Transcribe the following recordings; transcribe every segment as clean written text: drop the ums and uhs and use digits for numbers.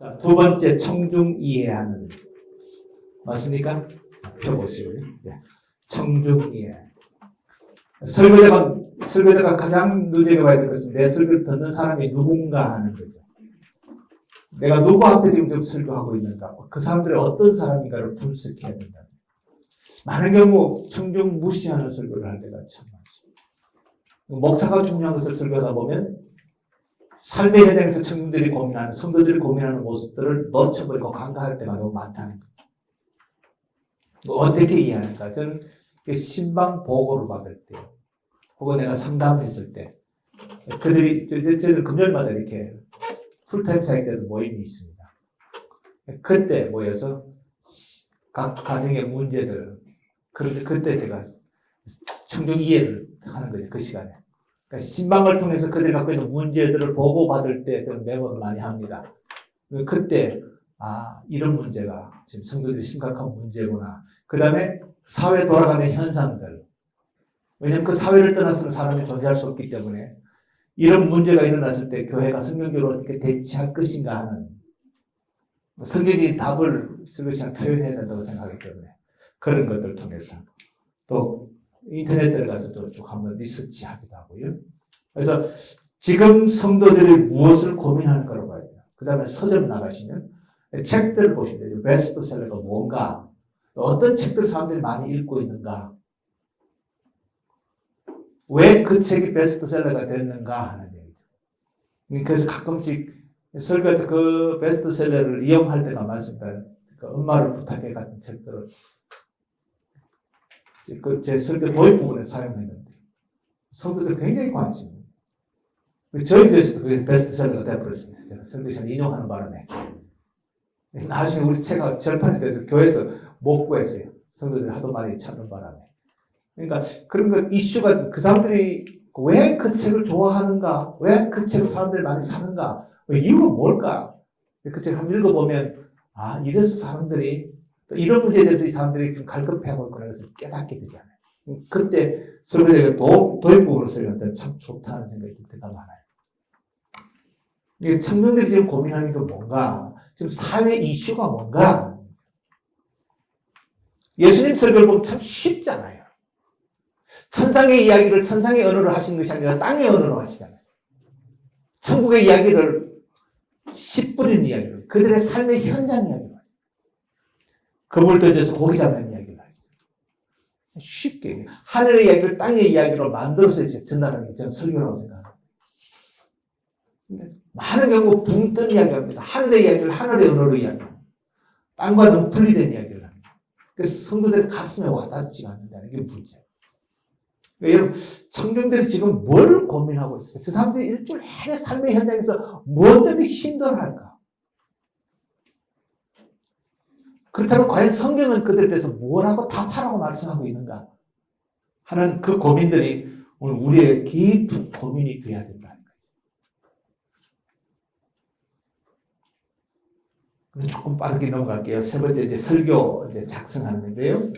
자, 두 번째 청중 이해하는. 맞습니까? 펴보시고요. 네. 청중 이해. 설교자가 가장 눈여겨봐야 될 것은 내 설교를 듣는 사람이 누군가 하는 거죠. 내가 누구 앞에 지금 설교하고 있는가, 그 사람들이 어떤 사람인가를 분석해야 된다. 많은 경우 청중 무시하는 설교를 할 때가 참 많습니다. 목사가 중요한 것을 설교하다 보면 삶의 현장에서 청중들이 고민하는, 성도들이 고민하는 모습들을 놓쳐버리고 간과할 때가 너무 많다는 거예요. 어떻게 이해할까? 저는 신방 보고를 받을 때, 혹은 내가 상담했을 때, 그들이, 저는 금요일마다 이렇게 풀타임 사역자들 모임이 있습니다. 그때 모여서 각 가정의 문제들, 그때 제가 청중 이해를 하는 거죠, 그 시간에. 그러니까 신방을 통해서 그들이 갖고 있는 문제들을 보고받을 때 저는 메모를 많이 합니다. 그때, 이런 문제가 지금 성도들이 심각한 문제구나. 그 다음에 사회 돌아가는 현상들. 왜냐하면 그 사회를 떠나서는 사람이 존재할 수 없기 때문에 이런 문제가 일어났을 때 교회가 성경적으로 어떻게 대치할 것인가 하는, 성경이 답을 그것이 표현해야 된다고 생각하기 때문에 그런 것들을 통해서 또 인터넷 들어가서 또 쭉 한번 리서치하기도 하고요. 그래서 지금 성도들이 무엇을 고민하는가로 봐야 돼요. 그 다음에 서점 나가시면 책들을 보시면 돼요. 베스트셀러가 뭔가, 어떤 책들 사람들이 많이 읽고 있는가, 왜 그 책이 베스트셀러가 됐는가 하는 얘기죠. 그래서 가끔씩 설교할 때 그 베스트셀러를 이용할 때가 많습니다. 그 엄마를 부탁해 같은 책들을 제 설교 도입 부분에 사용했는데 성도들 굉장히 관심이. 저희 교회에서도 그게 베스트셀러가 되어버렸습니다. 제가 설교시간 인용하는 바람에 나중에 우리 책가 절판이 돼서 교회에서 못 구했어요. 성도들이 하도 많이 찾는 바람에. 그러니까 그런 거 이슈가, 그 사람들이 왜 그 책을 좋아하는가, 왜 그 책을 사람들이 많이 사는가, 이유가 뭘까? 그 책 한번 읽어보면 이래서 사람들이 또 이런 문제에 대해서 이 사람들이 좀 갈급해하고 있구나 해서 깨닫게 되잖아요. 그때 설교자가 도입 부분을 설교할 때는 참 좋다는 생각이 들 때가 많아요. 이게 청년들이 지금 고민하는 게 뭔가, 지금 사회 이슈가 뭔가. 예수님 설교를 보면 참 쉽잖아요. 천상의 이야기를 천상의 언어로 하시는 것이 아니라 땅의 언어로 하시잖아요. 천국의 이야기를 씨 뿌리는 이야기를, 그들의 삶의 현장 이야기를 하죠. 그물 던져서 고기 잡는 이야기를 하죠. 쉽게 하늘의 이야기를 땅의 이야기로 만들어서 전달하는 게 저는 설교라고 생각합니다. 많은 경우 붕 뜬 이야기합니다. 하늘의 이야기를 하늘의 언어로 이야기합니다. 땅과 너무 분리된 이야기를 합니다. 그래서 성도들의 가슴에 와닿지가 않는다는 게 문제예요. 그러니까 여러분, 청중들이 지금 뭘 고민하고 있을까? 저 사람들이 일주일 내내 삶의 현장에서 무엇 때문에 힘들어할까? 그렇다면 과연 성경은 그들에 대해서 뭐라고 답하라고 말씀하고 있는가? 하는 그 고민들이 오늘 우리의 깊은 고민이 되어야 된다는 거예요. 조금 빠르게 넘어갈게요. 세 번째 이제 설교 이제 작성하는데요.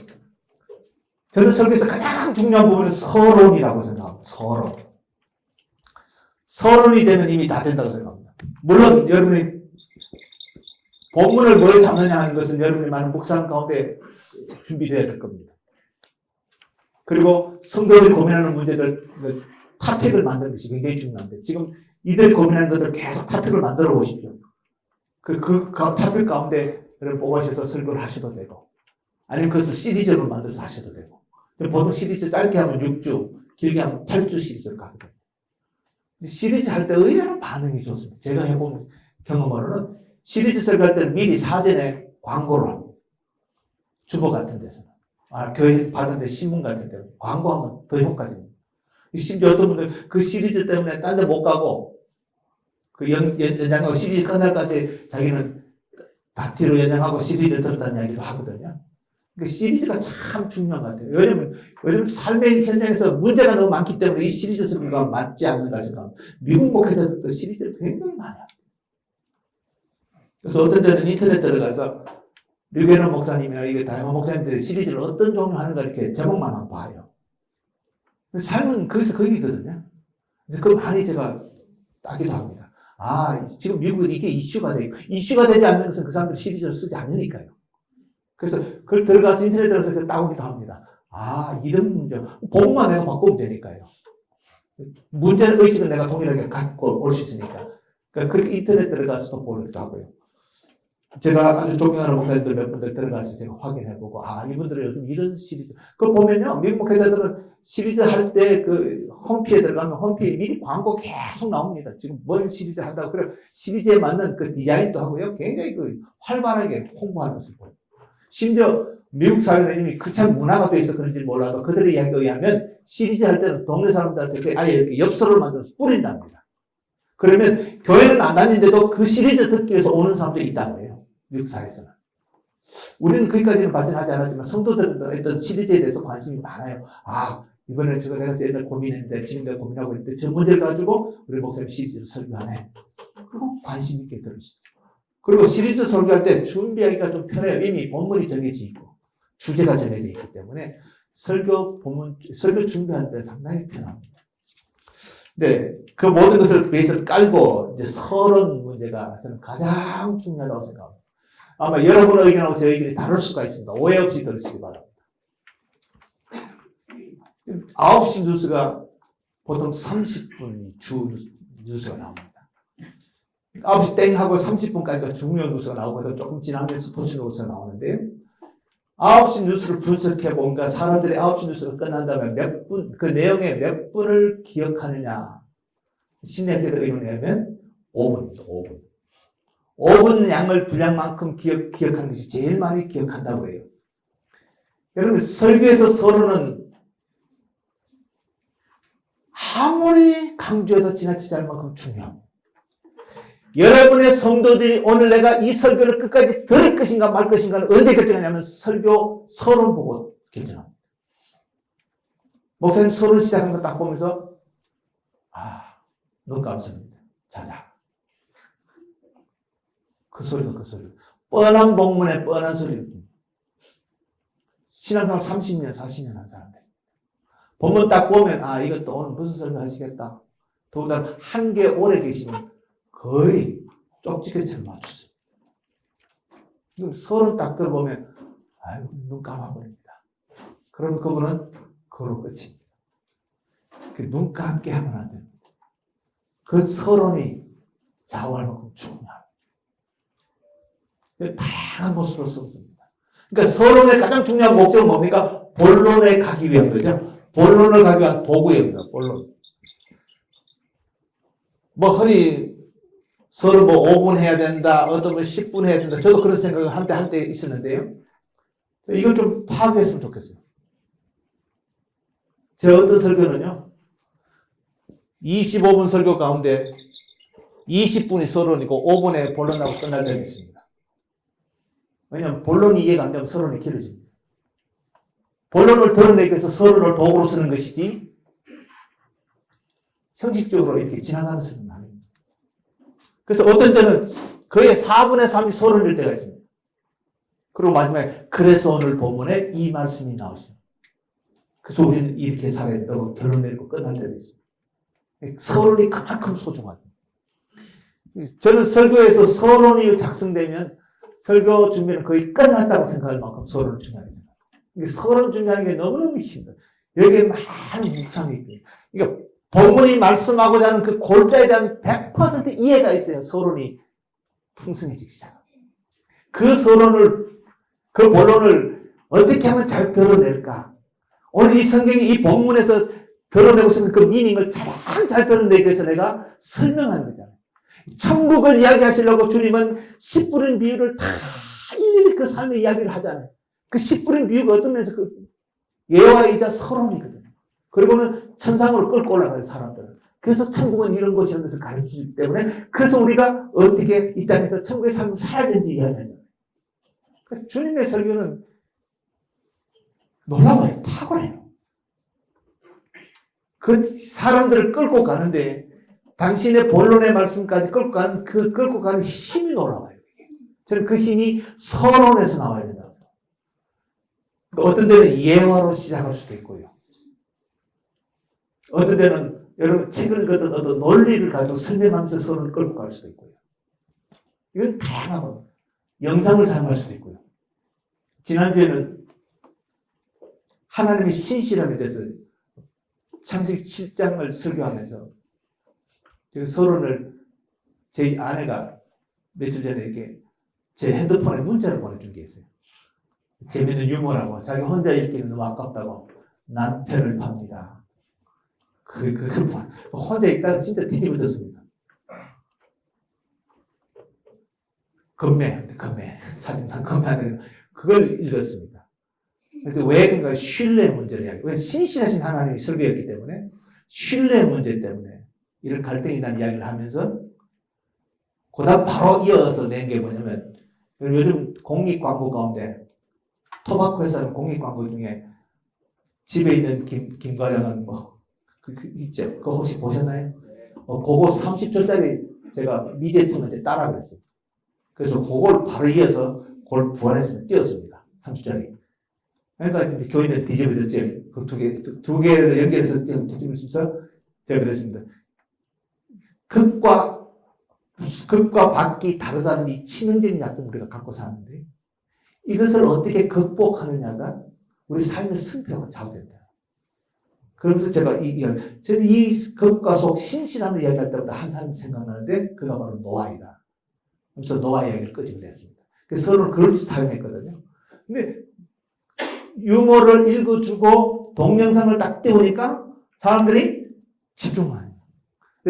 저는 설교에서 가장 중요한 부분은 서론이라고 생각합니다. 서론. 서론이 되면 이미 다 된다고 생각합니다. 물론 여러분이 본문을 뭘 잡느냐 하는 것은 여러분이 많은 묵상 가운데 준비되어야 될 겁니다. 그리고 성도들이 고민하는 문제들, 탑픽을 만드는 것이 굉장히 중요한데, 지금 이들이 고민하는 것들을 계속 탑픽을 만들어 보십시오. 그 탑픽 가운데 여러분 뽑아셔서 설교를 하셔도 되고, 아니면 그것을 시리즈로 만들어서 하셔도 되고, 보통 시리즈 짧게 하면 6주, 길게 하면 8주 시리즈를 가거든요. 시리즈 할 때 의외로 반응이 좋습니다. 제가 해본 경험으로는 시리즈 설교할 때는 미리 사전에 광고를 합니다. 주보 같은 데서는. 교회 밝은데 신문 같은 데는 광고하면 더 효과적입니다. 심지어 어떤 분들 그 시리즈 때문에 딴 데 못 가고, 그 연장하고 시리즈 끝날까지 자기는 다티로 연장하고 시리즈를 들었다는 이야기도 하거든요. 그 시리즈가 참 중요한 것 같아요. 왜냐면 삶의 현장에서 문제가 너무 많기 때문에 이 시리즈 설교가 맞지 않는가 생각합니다. 미국 목회자들도 시리즈를 굉장히 많이 합니다. 그래서 어떤 데는 인터넷 들어가서 류계론 목사님이나 이게 다양한 목사님들이 시리즈를 어떤 종류 하는가 이렇게 제목만 한번 봐요. 삶은 거기서 거기거든요. 그래서 그 많이 제가 따기도 합니다. 지금 미국은 이게 이슈가 돼요. 이슈가 되지 않는 것은 그 사람들이 시리즈를 쓰지 않으니까요. 그래서 그걸 들어가서 인터넷 들어가서 따오기도 합니다. 이런 문제. 본문만 내가 바꾸면 되니까요. 문제는 의식은 내가 동일하게 갖고 올 수 있으니까. 그러니까 그렇게 인터넷 들어가서도 보기도 하고요. 제가 아주 존경하는 목사님들 몇 분들 들어가서 제가 확인해보고, 이분들은 요즘 이런 시리즈. 그거 보면요, 미국 목회자들은 시리즈 할 때 그 홈피에 들어가면 홈피에 미리 광고 계속 나옵니다. 지금 뭔 시리즈 한다고. 그래, 시리즈에 맞는 그 디자인도 하고요. 굉장히 그 활발하게 홍보하는 것을 보여요. 심지어 미국 사회는 이미 그 참 문화가 돼 있어 그런지 몰라도 그들의 이야기에 의하면 시리즈 할 때는 동네 사람들한테 아예 이렇게 엽서를 만들어서 뿌린답니다. 그러면 교회는 안 다니는데도 그 시리즈 듣기 위해서 오는 사람들이 있다고 해요. 미국 사회에서는. 우리는 거기까지는 발전하지 않았지만 성도들은 어떤 시리즈에 대해서 관심이 많아요. 이번에 저거 내가 옛날 고민했는데 지금 내가 고민하고 있는데 저 문제를 가지고 우리 목사님 시리즈를 설교하네. 그리고 관심 있게 들으시죠. 그리고 시리즈 설교할 때 준비하기가 좀 편해요. 이미 본문이 정해져 있고 주제가 정해져 있기 때문에 설교 준비하는 데 상당히 편합니다. 네, 그 모든 것을 베이스를 깔고 이제 서론 문제가 저는 가장 중요하다고 생각합니다. 아마 여러분의 의견하고 제 의견이 다를 수가 있습니다. 오해 없이 들으시기 바랍니다. 9시 뉴스가 보통 30분이 주 뉴스가 나옵니다. 9시 땡 하고 30분까지가 중요 뉴스가 나오고 조금 지나면 스포츠 뉴스가 나오는데요. 9시 뉴스를 분석해 보니까 사람들이 9시 뉴스가 끝난 다음에 그 내용의 몇 분을 기억하느냐. 심리학자들 의논하면 5분입니다. 5분. 5분 양을 분량만큼 기억하는 것이 제일 많이 기억한다고 해요. 여러분, 설교에서 서론은 아무리 강조해도 지나치지 않을 만큼 중요합니다. 여러분의 성도들이 오늘 내가 이 설교를 끝까지 들을 것인가 말 것인가는 언제 결정하냐면 설교 서론 보고 결정합니다. 목사님 서론 시작한 거 딱 보면서 눈 감습니다. 자자. 그 소리가 그 소리. 뻔한 복문에 뻔한 소리를 듭니다. 신앙생활 30년, 40년 한 사람들. 본문 딱 보면 이것도 오늘 무슨 설교 하시겠다. 더군다나 한 개 오래 계시면 거의 쪽지게처럼 맞추세요. 그럼 서론 딱 들어보면 눈 감아버립니다. 그럼 그분은 그걸로 끝입니다. 눈 감게 하면 안 됩니다. 그 서론이 좌우할 만큼 중요합니다. 다양한 모습으로 써집니다. 그러니까 서론의 가장 중요한 목적은 뭡니까? 본론에 가기 위한 거죠. 본론을 가기 위한 도구입니다. 본론. 흔히 서로 5분 해야 된다, 어떤 10분 해야 된다. 저도 그런 생각을 한때 있었는데요. 이걸 좀 파악했으면 좋겠어요. 제 어떤 설교는요, 25분 설교 가운데 20분이 서론이고 5분에 본론하고 끝날 때가 있습니다. 왜냐하면 본론이 이해가 안 되면 서론이 길어집니다. 본론을 드러내기 위해서 서론을 도구로 쓰는 것이지 형식적으로 이렇게 지나가는 것은 아닙니다. 그래서 어떤 때는 거의 4분의 3이 서론일 때가 있습니다. 그리고 마지막에 그래서 오늘 본문에 이 말씀이 나오십니다. 그래서 우리는 이렇게 살아야 된다고 결론 내리고 끝날 때가 있습니다. 서론이 그만큼 소중합니다. 저는 설교에서 서론이 작성되면 설교 준비는 거의 끝났다고 생각할 만큼 서론을 중요하게 생각합니다. 서론 준비하는 게 너무너무 힘들어요. 여기에 많은 묵상이 있고요. 그러니까 본문이 말씀하고자 하는 그 골자에 대한 100% 이해가 있어야 서론이 풍성해지기 시작합니다. 그 서론을, 그 본론을 어떻게 하면 잘 드러낼까? 오늘 이 성경이 이 본문에서 드러내고 싶은 그 미닝을 가장 잘 드러내기 위해서 내가 설명하는 거잖아요. 천국을 이야기하시려고 주님은 씨 뿌린 비유를 다 일일이 그 삶의 이야기를 하잖아요. 그 씨 뿌린 비유가 어떤 면에서 그 예화이자 서론이거든요. 그리고는 천상으로 끌고 올라가는 사람들은. 그래서 천국은 이런 곳이라는 것을 가르치기 때문에 그래서 우리가 어떻게 이 땅에서 천국의 삶을 살아야 되는지 이야기하잖아요. 그러니까 주님의 설교는 놀라워요. 탁월해요. 그 사람들을 끌고 가는데 당신의 본론의 말씀까지 끌고 가는 힘이 놀라워요. 저는 그 힘이 서론에서 나와야 된다고 생각합니다. 어떤 데는 예화로 시작할 수도 있고요. 어떤 데는 여러분 책을 읽었던 어떤 논리를 가지고 설명하면서 서론을 끌고 갈 수도 있고요. 이건 다양하고 영상을 사용할 수도 있고요. 지난주에는 하나님의 신실함에 대해서 창세기 7장을 설교하면서 서론을 제 아내가 며칠 전에 이렇게 제 핸드폰에 문자를 보내준 게 있어요. 재밌는 유머라고 자기 혼자 읽기는 너무 아깝다고 남편을 팝니다. 혼자 읽다가 진짜 뒤집어졌습니다. 건매 사진상 건매하는 그걸 읽었습니다. 왜 그런가? 신뢰 문제를 이야기. 왜 신실하신 하나님이 설계했기 때문에 신뢰 문제 때문에 이런 갈등이 있다는 이야기를 하면서 그다음 바로 이어서 낸 게 뭐냐면 요즘 공익 광고 가운데 토바코 회사는 공익 광고 중에 집에 있는 김 과장은 있죠. 그거 혹시 보셨나요? 그거 30초짜리 제가 미디어팀한테 따라 그랬어요. 그래서 그걸 바로 이어서 그걸 부활했습니다. 띄웠습니다. 30초짜리. 그러니까 이제 교인들 뒤집어졌지. 그 두 개를 연결해서 뒤집어지면서 제가 그랬습니다. 극과 밖이 다르다는 이 치명적인 약점 우리가 갖고 사는데 이것을 어떻게 극복하느냐가 우리 삶의 승패가 좌우된다. 그러면서 제가 저는 이 극과 속 신실함을 이야기할 때마다 한 사람이 생각나는데 그가 바로 노아이다. 그래서 노아 이야기를 끄집어냈습니다. 그래서 서로 그걸 사용했거든요. 근데 유머를 읽어주고 동영상을 딱 띄우니까 사람들이 집중을 해요.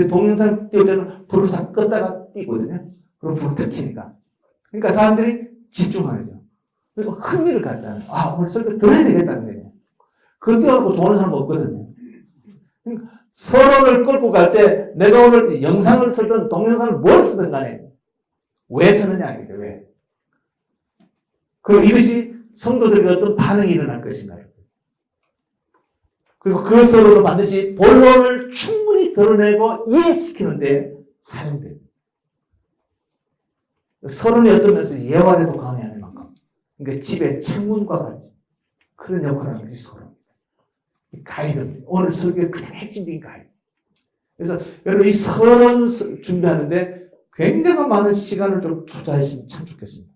동영상 띄울 때는 불을 싹 껐다가 띄거든요. 그럼 불을 탁 켜니까. 그러니까 사람들이 집중하죠. 그리고 흥미를 갖잖아요. 오늘 설교 들어야 되겠다는 거예요. 그거 띄워놓고 좋아하는 사람 없거든요. 그러니까 서론을 끌고 갈 때 내가 오늘 영상을 쓰든 동영상을 뭘 쓰든 간에 왜 쓰느냐 이게 왜. 그리고 이것이 성도들에게 어떤 반응이 일어날 것인가요? 그리고 그 서론은 반드시 본론을 충분히 드러내고 이해시키는데 사용돼요. 서론이 어떤 면에서 예화에도 강의하는 만큼. 그러니까 집의 창문과 같이 그런 역할을 하는 것이 서론입니다. 가이드입니다. 오늘 설교의 가장 핵심적인 가이드. 그래서 여러분 이 서론 준비하는데 굉장히 많은 시간을 좀 투자하시면 참 좋겠습니다.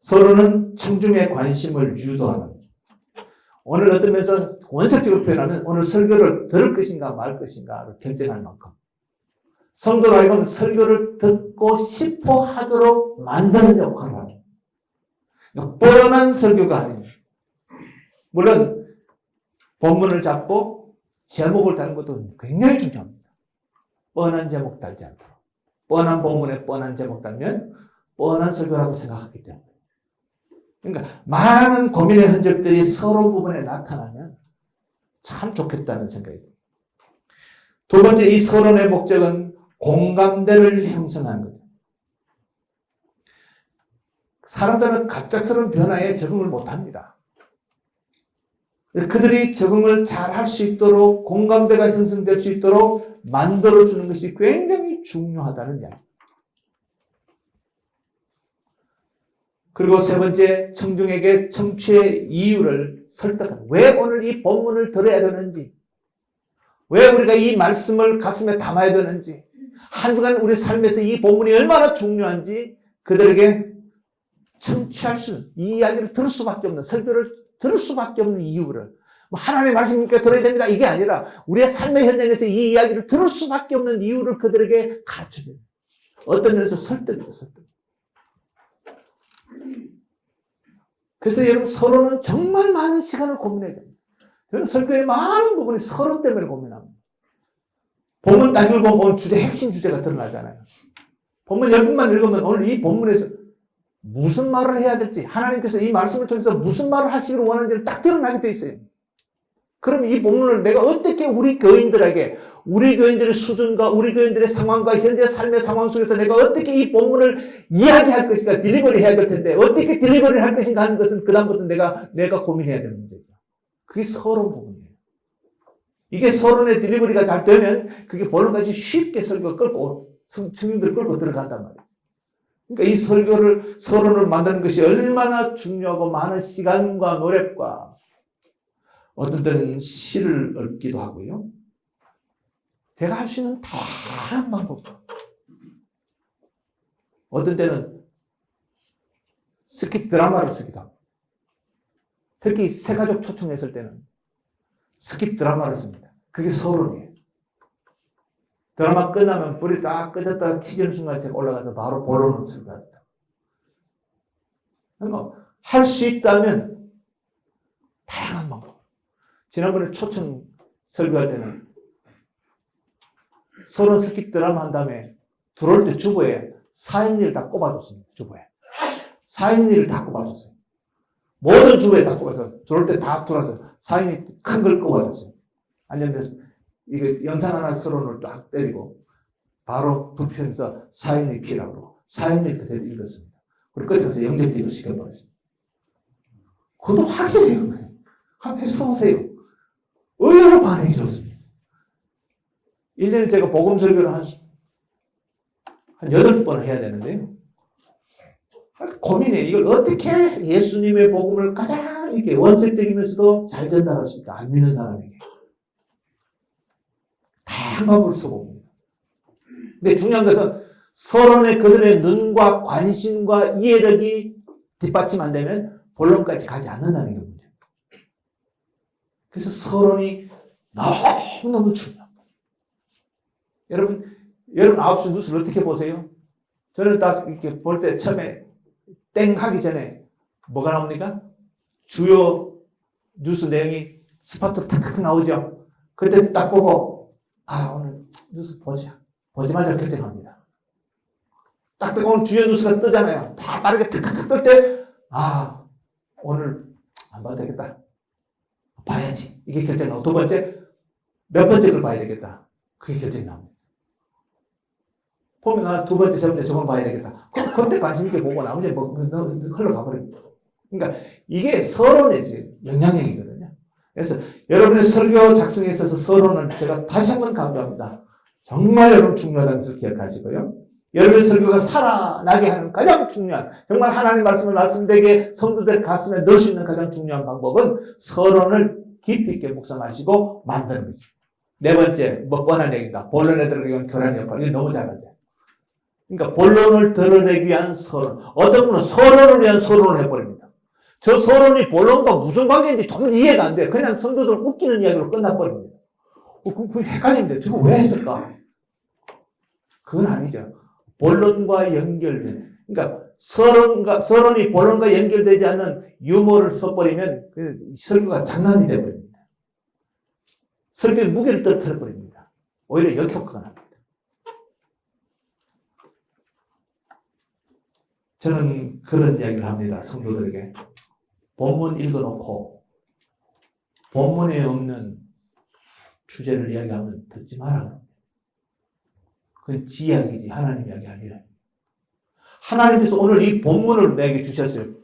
서론은 청중의 관심을 유도하는 오늘 어떤 면에서 원색적으로 표현하면 오늘 설교를 들을 것인가 말 것인가를 결정할 만큼 성도로 하여금 설교를 듣고 싶어 하도록 만드는 역할을 합니다. 뻔한 설교가 아닙니다. 물론 본문을 잡고 제목을 다는 것도 굉장히 중요합니다. 뻔한 제목 달지 않도록. 뻔한 본문에 뻔한 제목 달면 뻔한 설교라고 생각하기 때문에. 그러니까 많은 고민의 흔적들이 서론 부분에 나타나면 참 좋겠다는 생각이 듭니다. 두 번째, 이 서론의 목적은 공감대를 형성하는 거죠. 사람들은 갑작스러운 변화에 적응을 못합니다. 그들이 적응을 잘 할 수 있도록 공감대가 형성될 수 있도록 만들어주는 것이 굉장히 중요하다는 이야기. 그리고 세 번째, 청중에게 청취의 이유를 설득하는. 왜 오늘 이 본문을 들어야 되는지, 왜 우리가 이 말씀을 가슴에 담아야 되는지, 한 주간 우리 삶에서 이 본문이 얼마나 중요한지 그들에게 청취할 수 있는, 이 이야기를 들을 수밖에 없는, 설교를 들을 수밖에 없는 이유를, 하나님의 말씀이니까 들어야 됩니다. 이게 아니라 우리의 삶의 현장에서 이 이야기를 들을 수밖에 없는 이유를 그들에게 가르쳐줘요. 어떤 면에서 설득이에요, 설득. 그래서 여러분 서론은 정말 많은 시간을 고민해야 됩니다. 저는 설교의 많은 부분이 서론 때문에 고민합니다. 본문 딱 읽으면 오늘 핵심 주제가 드러나잖아요. 본문 10분만 읽으면 오늘 이 본문에서 무슨 말을 해야 될지, 하나님께서 이 말씀을 통해서 무슨 말을 하시기를 원하는지를 딱 드러나게 돼 있어요. 그럼 이 본문을 내가 어떻게 우리 교인들에게, 우리 교인들의 수준과 우리 교인들의 상황과 현재 삶의 상황 속에서 내가 어떻게 이 본문을 이야기할 것인가, 딜리버리 해야 될 텐데 어떻게 딜리버리를 할 것인가 하는 것은 그다음부터 내가 고민해야 되는 문제죠. 그게 서론 부분이에요. 이게 서론의 딜리버리가 잘 되면 그게 본론까지 쉽게 설교가 끌고 청중들을 끌고 들어간단 말이에요. 그러니까 이 서론을 만드는 것이 얼마나 중요하고 많은 시간과 노력과 어떤 때는 시를 읊기도 하고요. 제가 할 수 있는 다양한 방법. 어떤 때는 스킷 드라마를 쓰기도 하고, 특히 새가족 초청했을 때는 스킷 드라마를 씁니다. 그게 서론이에요. 드라마 끝나면 불이 딱 꺼졌다가 켜지는 순간 제가 올라가서 바로 본론을 설교합니다. 그러니까 할 수 있다면 다양한 방법. 지난번에 초청 설교할 때는 서론 스킷 드라마 한 다음에 들어올 때 주보에 사행리를 다 꼽아줬습니다. 주보에. 사행리를 다 꼽아줬어요. 모든 주보에 다 꼽아서 들어올 때 다 들어와서 사행리 큰 걸 꼽아줬어요. 안전돼서 이게 영상 하나 서론을 쫙 때리고 바로 불편해서 사행리 피라고 그러고 사행리 그대로 읽었습니다. 그리고 끝에 가서 영접기도 시켜버렸습니다. 그것도 확실해요. 한번 해서보세요. 의외로 반응이 좋습니다. 1년에 제가 복음 설교를 한 8번 해야 되는데요. 고민해. 이걸 어떻게 예수님의 복음을 가장 이렇게 원색적이면서도 잘 전달할 수 있을까? 안 믿는 사람에게. 다양한 방법을 써봅니다. 근데 중요한 것은 서론에 그들의 눈과 관심과 이해력이 뒷받침 안 되면 본론까지 가지 않는다는 게 문제입니다. 그래서 서론이 너무너무 중요합니다. 여러분 9시 뉴스를 어떻게 보세요? 저는 딱 이렇게 볼 때 처음에 땡 하기 전에 뭐가 나옵니까? 주요 뉴스 내용이 스파트로 탁탁 나오죠? 그때 딱 보고, 오늘 뉴스 보자. 보지 말자 결정합니다. 딱 보고 오늘 주요 뉴스가 뜨잖아요. 다 빠르게 탁탁탁 뜰 때, 오늘 안 봐도 되겠다. 봐야지. 이게 결정이 나오고, 두 번째, 몇 번째 걸 봐야 되겠다. 그게 결정이 나옵니다. 보면 두 번째, 세 번째 저걸 봐야 되겠다. 그때 관심 있게 보고 나머지 흘러가 버립니다. 그러니까 이게 서론의 영향력이거든요. 그래서 여러분의 설교 작성에 있어서 서론을 제가 다시 한번 강조합니다. 정말 여러분 중요하다는 것을 기억하시고요. 여러분의 설교가 살아나게 하는 가장 중요한, 정말 하나님 말씀을 말씀되게 성도들 가슴에 넣을 수 있는 가장 중요한 방법은 서론을 깊이 있게 묵상하시고 만드는 거죠. 네 번째, 뻔한 얘기입니다. 본론에 들어가기 위한 교란 역할. 이거 너무 잘하죠. 그러니까 본론을 드러내기 위한 서론. 어떤 분은 서론을 위한 서론을 해버립니다. 저 서론이 본론과 무슨 관계인지 좀 이해가 안 돼. 그냥 성도들 웃기는 이야기로 끝나버립니다. 그거 헷갈리는데 저거 왜 했을까? 그건 아니죠. 본론과 연결된. 그러니까 서론이 본론과 연결되지 않는 유머를 써버리면 그 설교가 장난이 되어버립니다. 설교의 무게를 떨어뜨려버립니다. 오히려 역효과가 납니다. 저는 그런 이야기를 합니다. 성도들에게. 본문 읽어놓고 본문에 없는 주제를 이야기하면 듣지 마라. 그건 지 이야기지 하나님 이야기 아니라. 하나님께서 오늘 이 본문을 내게 주셨어요.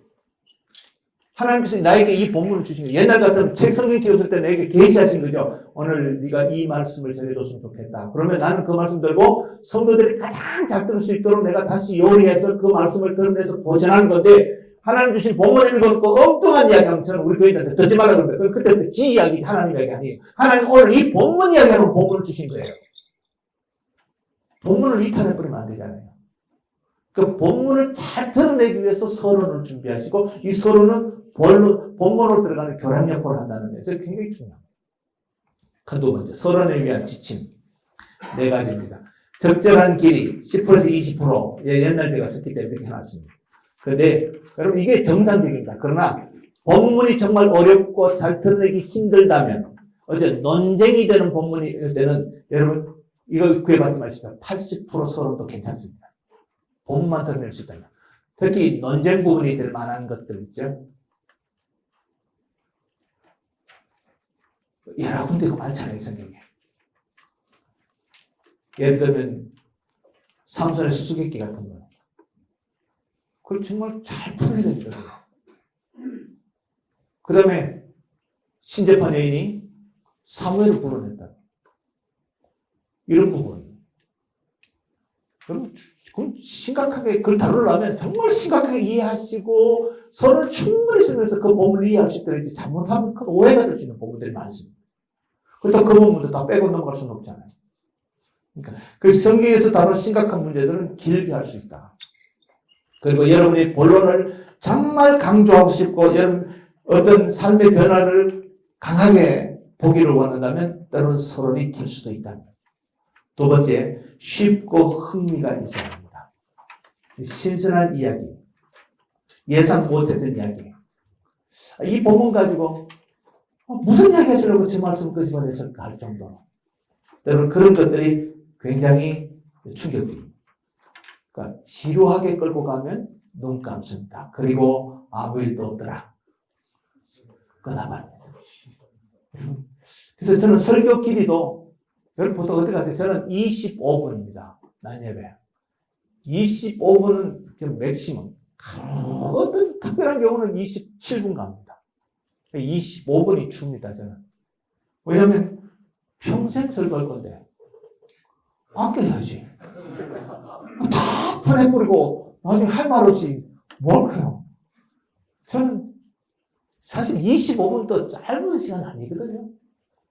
하나님께서 나에게 이 본문을 주신 거예요. 옛날 같으면 책 성경 지었을 때 내게 계시하신 거죠. 오늘 네가 이 말씀을 전해줬으면 좋겠다. 그러면 나는 그 말씀 들고 성도들이 가장 잘 들을 수 있도록 내가 다시 요리해서 그 말씀을 드러내서 보전하는 건데, 하나님 주신 본문을 읽어놓고 엉뚱한 이야기하면 저는 우리 교인들한테 듣지 말라 그러는데, 그때부터 지 이야기지 하나님 이야기 아니에요. 하나님 오늘 이 본문 이야기하는 본문을 주신 거예요. 본문을 이탈해버리면 안 되잖아요. 그 본문을 잘 드러내기 위해서 서론을 준비하시고, 이 서론은 본문으로 들어가는 교란 역할을 한다는 데서 굉장히 중요합니다. 두 번째, 서론에 위한 지침. 4가지입니다. 적절한 길이 10%에서 20%. 옛날 제가 썼기 때문에 이렇게 해놨습니다. 그런데 여러분 이게 정상적입니다. 그러나 본문이 정말 어렵고 잘 드러내기 힘들다면, 어제 논쟁이 되는 본문이 되는, 여러분 이거 구애받지 마십시오. 80% 서론도 괜찮습니다. 본문만 드러낼 수 있다면. 특히 논쟁 부분이 될 만한 것들 있죠. 여러 군데 많잖아요, 성경에. 예를 들면 삼손의 수수께끼 같은 거. 그걸 정말 잘 풀어야 되거든요. 그 다음에 신재판 여인이 사무엘을 불러냈다. 이런 부분. 그럼 심각하게 그걸 다루려면 정말 심각하게 이해하시고 서로를 충분히 설명해서 그 부분을 이해할 수 있도록 잘못하면 큰 오해가 될 수 있는 부분들이 많습니다. 그렇다고 그 부분도 다 빼고 넘어갈 수는 없잖아요. 그러니까 그 성경에서 다룬 심각한 문제들은 길게 할 수 있다. 그리고 여러분이 본론을 정말 강조하고 싶고 여러분 어떤 삶의 변화를 강하게 보기를 원한다면 때로는 서론이 길 수도 있다. 두 번째, 쉽고 흥미가 있어야 합니다. 신선한 이야기, 예상 못했던 이야기. 이 본문 가지고 무슨 이야기 하시려고 제 말씀 끄집어냈을까 할 정도로 때로는 그런 것들이 굉장히 충격적입니다. 그러니까 지루하게 끌고 가면 눈 감습니다. 그리고 아무 일도 없더라. 끊어갑니다. 그래서 저는 설교 길이도 여러분 보통 어떻게 하세요? 저는 25분입니다. 난 예배. 25분은 맥시멈. 어떤 특별한 경우는 27분 갑니다. 25분이 줍니다, 저는. 왜냐하면 평생 설교할 건데 아껴야지. 다 보내버리고 나중에 할 말 없이 뭘 해요? 저는 사실 25분도 짧은 시간 아니거든요.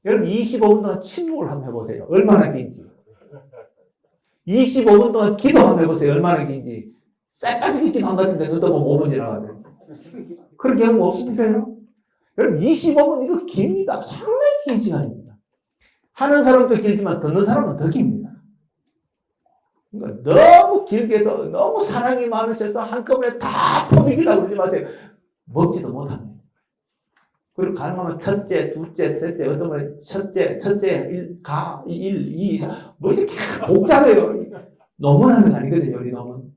여러분 25분 동안 침묵을 한번 해보세요. 얼마나 긴지. 25분 동안 기도 한번 해보세요. 얼마나 긴지. 쌀까지 기도한 것 같은데 눈 떠보면 5분 지나가네. 그런 경우 없습니까? 여러분 25분 이거 깁니다. 상당히 긴 시간입니다. 하는 사람도 길지만 듣는 사람은 더 깁니다. 그러니까 너무 길게 해서 너무 사랑이 많으셔서 한꺼번에 다 퍼먹이려고 그러지 마세요. 먹지도 못합니다. 그리고 가능하면 첫째, 둘째, 셋째, 어떤 분은 첫째, 1, 2, 3, 뭐 이렇게 복잡해요. 너무나 하는 거 아니거든요, 우리 너무.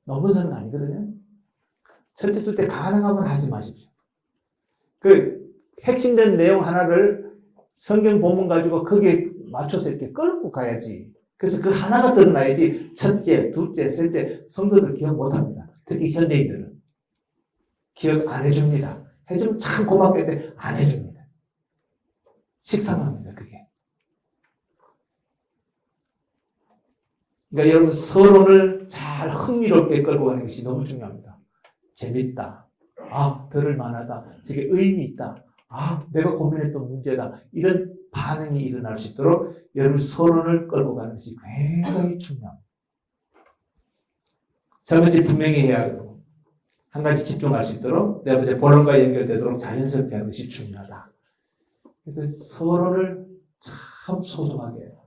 너무 하는 거 아니거든요. 첫째, 둘째 가능하면 하지 마십시오. 그 핵심된 내용 하나를 성경 본문 가지고 거기에 맞춰서 이렇게 끌고 가야지. 그래서 그 하나가 드러나야지 첫째, 둘째, 셋째 성도들 기억 못합니다. 특히 현대인들은. 기억 안 해줍니다. 해주면 참 고맙겠는데 안 해줍니다. 식상합니다, 그게. 그러니까 여러분 서론을 잘 흥미롭게 끌고 가는 것이 너무 중요합니다. 재밌다. 아, 들을 만하다. 저게 의미 있다. 아, 내가 고민했던 문제다. 이런 반응이 일어날 수 있도록 여러분 서론을 끌고 가는 것이 굉장히 중요합니다. 세 번째 분명히 해야 하고 한 가지 집중할 수 있도록 네 번째 본론과 연결되도록 자연스럽게 하는 것이 중요하다. 그래서 서론을 참 소중하게 해요.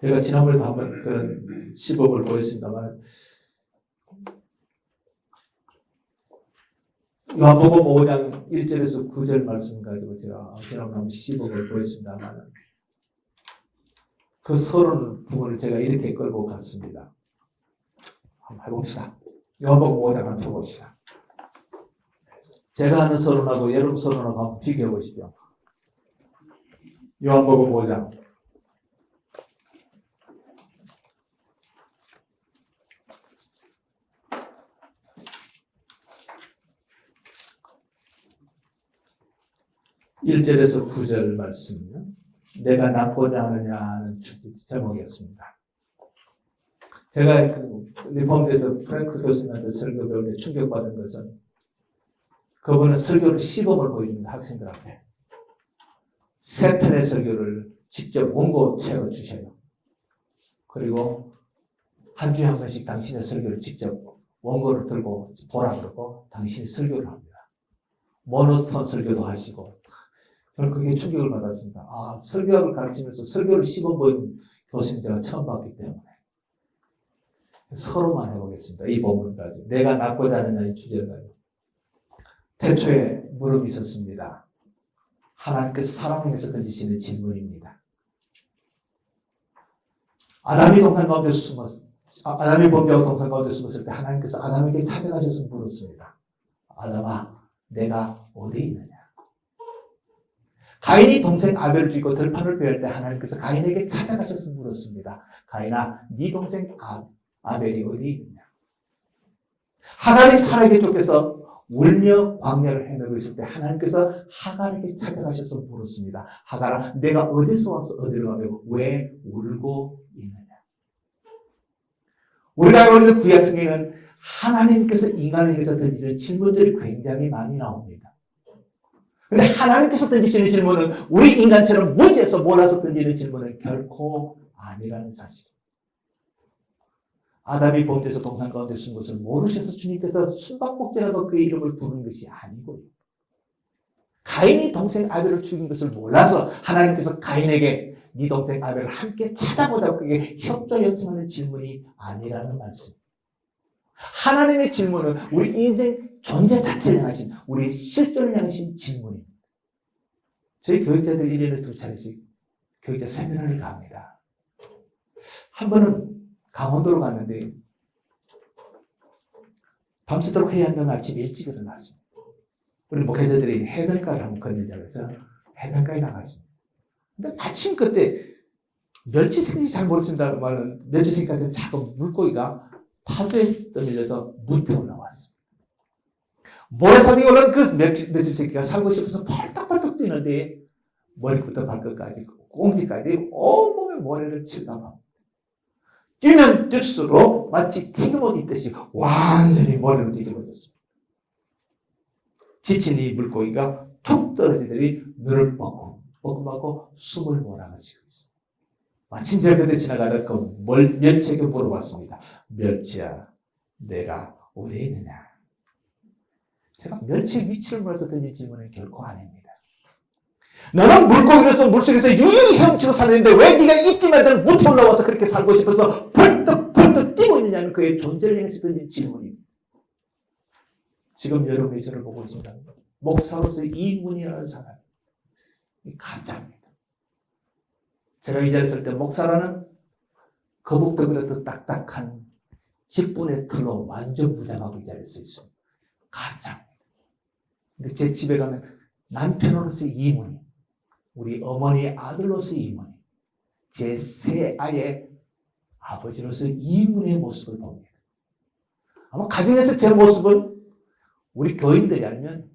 제가 지난번에도 한번 그런 시범을 보였습니다만 요한복음 5장 1절에서 9절 말씀 가지고 제가 지난번에 한번 시범을 보였습니다만 그 서론 부분을 제가 이렇게 끌고 갔습니다. 한번 해봅시다. 요한복음 5장 한번 펴봅시다. 제가 하는 서론하고 여러분 서론하고 한번 비교해 보시죠. 요한복음 5장 1절에서 9절 말씀은요. 내가 낳고자 하느냐는 제목이었습니다. 제가 그 리폼대에서 프랭크 교수님한테 설교 배울 때 충격받은 것은 그분은 설교를 시범을 보여줍니다. 학생들 앞에. 3편의 설교를 직접 원고 채워 주셔요. 그리고 한 주에 한 번씩 당신의 설교를 직접 원고를 들고 보라 그러고 당신이 설교를 합니다. 모노톤 설교도 하시고 저는 그게 충격을 받았습니다. 아, 설교학을 가르치면서 설교를 시범 보인 교수님 제가 처음 봤기 때문에 서로만 해보겠습니다. 이 본문까지. 내가 낳고자 하느냐 이 주제를 가지고. 태초에 물음이 있었습니다. 하나님께서 사람에게서 던지시는 질문입니다. 아담이 동산 가운데 아담이 범죄하고 동산 가운데 숨었을 때 하나님께서 아담에게 찾아가셔서 물었습니다. 아담아, 내가 어디 있느냐? 가인이 동생 아벨을 죽이고 들판을 베을 때 하나님께서 가인에게 찾아가셔서 물었습니다. 가인아, 네 동생 아벨이 어디 있느냐? 하갈이 사라에게 쫓겨서 울며 광야를 헤매고 있을 때 하나님께서 하갈에게 찾아가셔서 물었습니다. 하갈아, 내가 어디서 와서 어디로 가며 왜 울고 있느냐? 우리가 알고 있는 구약 성경에는 하나님께서 인간에게서 던지는 질문들이 굉장히 많이 나옵니다. 그런데 하나님께서 던지시는 질문은 우리 인간처럼 무지에서 몰라서 던지는 질문은 결코 아니라는 사실. 아담이 범죄에서 동산 가운데 숨은 것을 모르셔서 주님께서 숨바꼭질라도 그의 이름을 부르는 것이 아니고요. 가인이 동생 아벨을 죽인 것을 몰라서 하나님께서 가인에게 네 동생 아벨을 함께 찾아보자고 그게 협조 요청하는 질문이 아니라는 말씀. 하나님의 질문은 우리 인생 존재 자체를 향하신, 우리의 실존을 향하신 질문입니다. 저희 교육자들 1년에 2차례씩 교육자 세미나를 갑니다. 한 번은 강원도로 갔는데 밤새도록 회의 한다면 아침 일찍 일어났습니다. 우리 목회자들이 해변가를 한번 거닐자고 해서 해변가에 나갔습니다. 근데 마침 그때 멸치생인지 잘 모르겠습니다. 멸치생 같은 작은 물고기가 파도에 떠밀려서 문태 올라왔습니다. 모래사장에 올라온 그 멸치새끼가 살고 싶어서 펄떡펄떡 뛰는데 머리부터 발끝까지 꽁지까지 온몸에 모래를 칠까봐 뛰면 뛸수록 마치 튀김옷 입듯이 완전히 머리로 뒤집어졌습니다. 지친 이 물고기가 툭 떨어지더니 눈을 뻐끔뻐끔하고 숨을 몰아가지고 있습니다. 마침 제가 그때 지나가다 그 멸치에게 물어봤습니다. 멸치야, 내가 어디에 있느냐? 제가 멸치의 위치를 몰라서 던진 질문은 결코 아닙니다. 너는 물고기로서 물속에서 유유히 헤엄치고 사는데 왜 네가 있지만 못해 올라와서 그렇게 살고 싶어서 벌떡벌떡 뛰고 있느냐는 그의 존재를 향해서 던진 질문입니다. 지금 여러분이 저를 보고 계신다는 목사로서 이문이라는 사람이 가짜입니다. 제가 이 자리에 설 때 목사라는 거북더기라도 딱딱한 직분의 틀로 완전 무장하고 이 자리에 서 있습니다. 가짜입니다. 근데 제 집에 가면 남편으로서 이문이, 우리 어머니의 아들로서 이문이, 제 새 아이의 아버지로서 이문의 모습을 봅니다. 아마 가정에서 제 모습은 우리 교인들이 알면